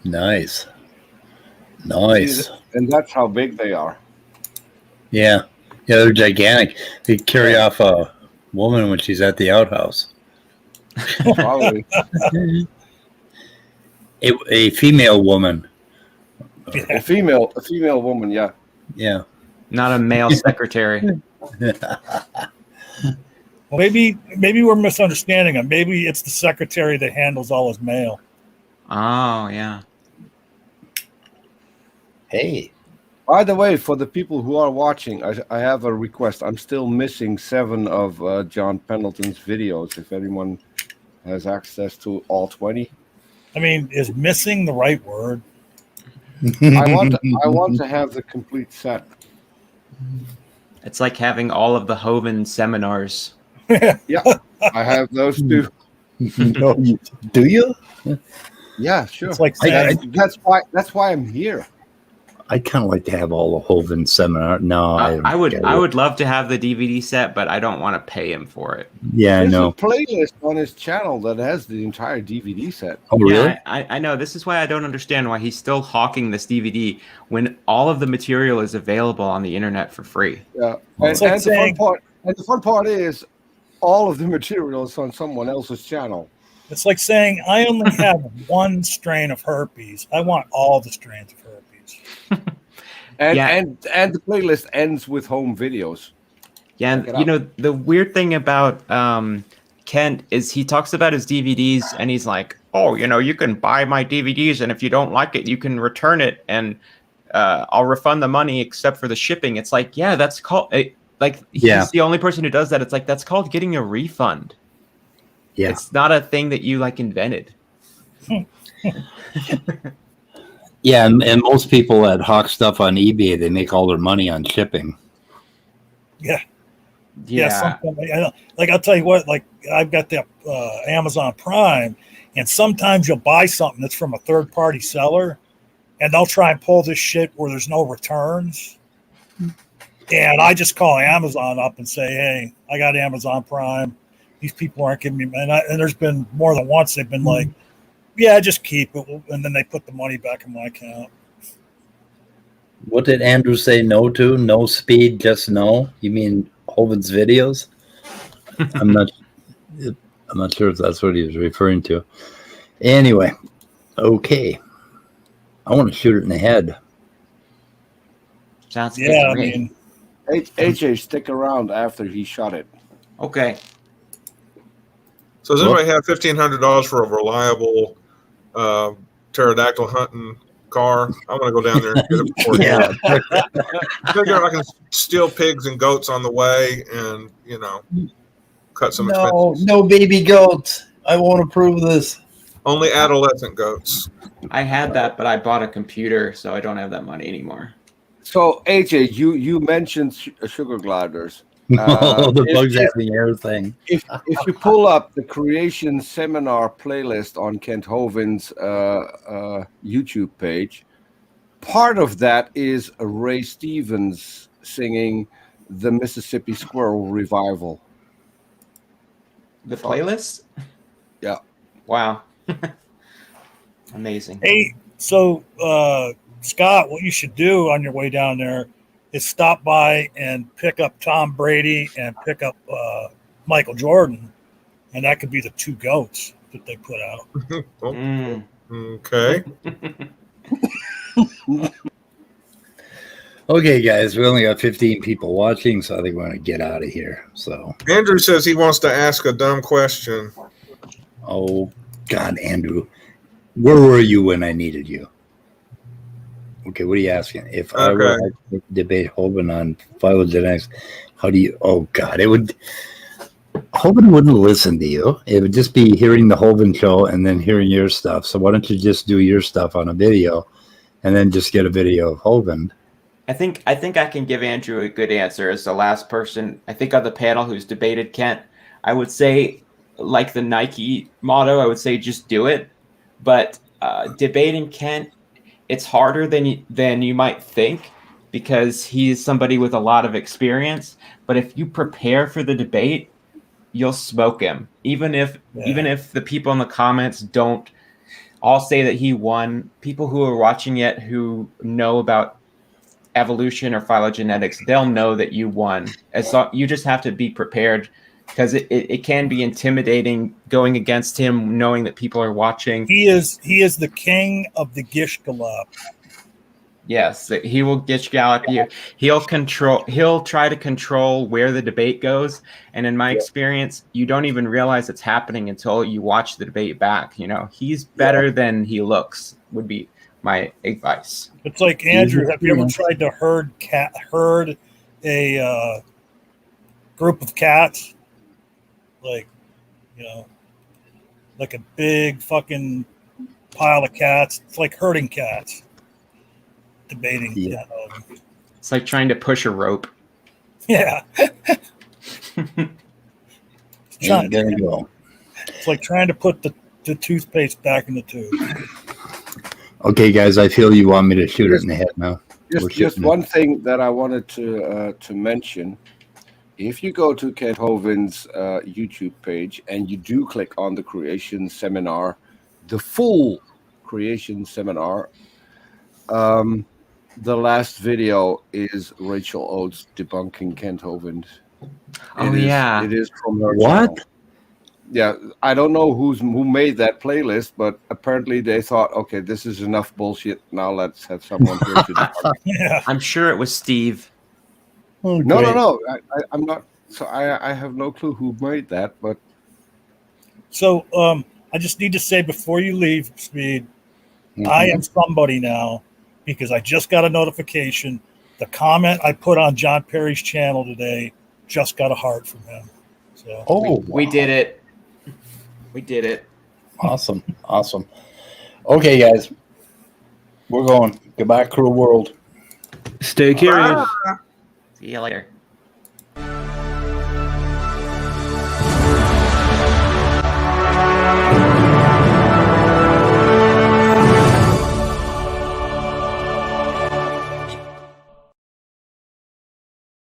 Nice. Nice. And that's how big they are. Yeah. Yeah, they're gigantic. They carry off a woman when she's at the outhouse. Probably. A female woman. A female woman, yeah. Yeah. Not a male secretary. Well, maybe we're misunderstanding him. Maybe it's the secretary that handles all his mail. Oh, yeah. Hey. By the way, for the people who are watching, I have a request. I'm still missing 7 of John Pendleton's videos. If anyone has access to all 20, I mean, is missing the right word? I want to have the complete set. It's like having all of the Hovind seminars. Yeah, I have those too. No, do you? Yeah, sure. It's like that's why I'm here. I'd kind of like to have all the Hovind seminar. No, I would love to have the DVD set, but I don't want to pay him for it. Yeah, There's I know. a playlist on his channel that has the entire DVD set. Oh, really? Yeah, I know. This is why I don't understand why he's still hawking this DVD when all of the material is available on the internet for free. Yeah, It's and like the fun part is all of the material is on someone else's channel. It's like saying, I only have one strain of herpes. I want all the strains of herpes. And the playlist ends with home videos. Yeah, and you know, the weird thing about Kent is he talks about his DVDs and he's like, oh, you know, you can buy my DVDs and if you don't like it, you can return it and I'll refund the money except for the shipping. It's like, yeah, that's called, he's the only person who does that. It's like, that's called getting a refund. Yeah. It's not a thing that you like invented. Yeah, and most people that hawk stuff on eBay, they make all their money on shipping. Yeah. Like I'll tell you what, like I've got the Amazon Prime, and sometimes you'll buy something that's from a third-party seller, and they'll try and pull this shit where there's no returns. And I just call Amazon up and say, hey, I got Amazon Prime. These people aren't giving me, and there's been more than once they've been like, yeah, just keep it, and then they put the money back in my account. What did Andrew say no to? No speed, just no? You mean Hovind's videos? I'm not sure if that's what he was referring to. Anyway, okay. I want to shoot it in the head. Sounds good. Yeah, I mean, AJ, stick around after he shot it. Okay. So does anybody have $1,500 for a reliable pterodactyl hunting car? I'm going to go down there and get it before figure I can steal pigs and goats on the way and, you know, cut some expenses. No baby goats. I won't approve this. Only adolescent goats. I had that, but I bought a computer, so I don't have that money anymore. So AJ, you mentioned sugar gliders. The if- bugs if- having air thing. If you pull up the creation seminar playlist on Kent Hovind's YouTube page, part of that is Ray Stevens singing the Mississippi Squirrel Revival. The playlist? Yeah. Wow. Amazing. Hey, so Scott, what you should do on your way down there is stop by and pick up Tom Brady and pick up Michael Jordan, and that could be the two goats that they put out. Mm. Okay. Okay, guys, we only got 15 people watching, so I think we're going to get out of here. So, Andrew says he wants to ask a dumb question. oh, God, Andrew, where were you when I needed you? Okay, what are you asking? If I were to debate Hovind on phylogenetics, how do you? Oh God, Hovind wouldn't listen to you. It would just be hearing the Hovind show and then hearing your stuff. So why don't you just do your stuff on a video, and then just get a video of Hovind? I think I can give Andrew a good answer as the last person I think on the panel who's debated Kent. I would say, like the Nike motto, I would say just do it. But debating Kent, it's harder than you might think because he's somebody with a lot of experience. But if you prepare for the debate, you'll smoke him. Even if the people in the comments don't all say that he won, people who are watching it who know about evolution or phylogenetics, they'll know that you won. You just have to be prepared because it can be intimidating going against him, knowing that people are watching. He is the king of the Gish Gallop. Yes, he will Gish Gallop you. He'll try to control where the debate goes. And in my experience, you don't even realize it's happening until you watch the debate back. You know, he's better than he looks, would be my advice. It's like, Andrew, have you ever tried to herd a group of cats? Like, you know, like a big fucking pile of cats. It's like herding cats. Debating. Yeah. It's like trying to push a rope. Yeah. There you go. It's like trying to put the toothpaste back in the tube. Okay, guys, I feel you want me to shoot it in the head now. Just one thing that I wanted to mention. If you go to Kent Hovind's YouTube page and you do click on the creation seminar, the full creation seminar, the last video is Rachel Oates debunking Kent Hovind. It is from her channel. Yeah, I don't know who made that playlist, but apparently they thought, okay, this is enough bullshit. Now let's have someone here to debunk. Yeah. I'm sure it was Steve. Oh, No. I'm not. So I have no clue who made that, but So I just need to say before you leave, Speed, I am somebody now because I just got a notification. The comment I put on Jon Perry's channel today just got a heart from him. So we did it. We did it. Awesome. Okay, guys, we're going. Goodbye, cruel world. Stay curious. See you later.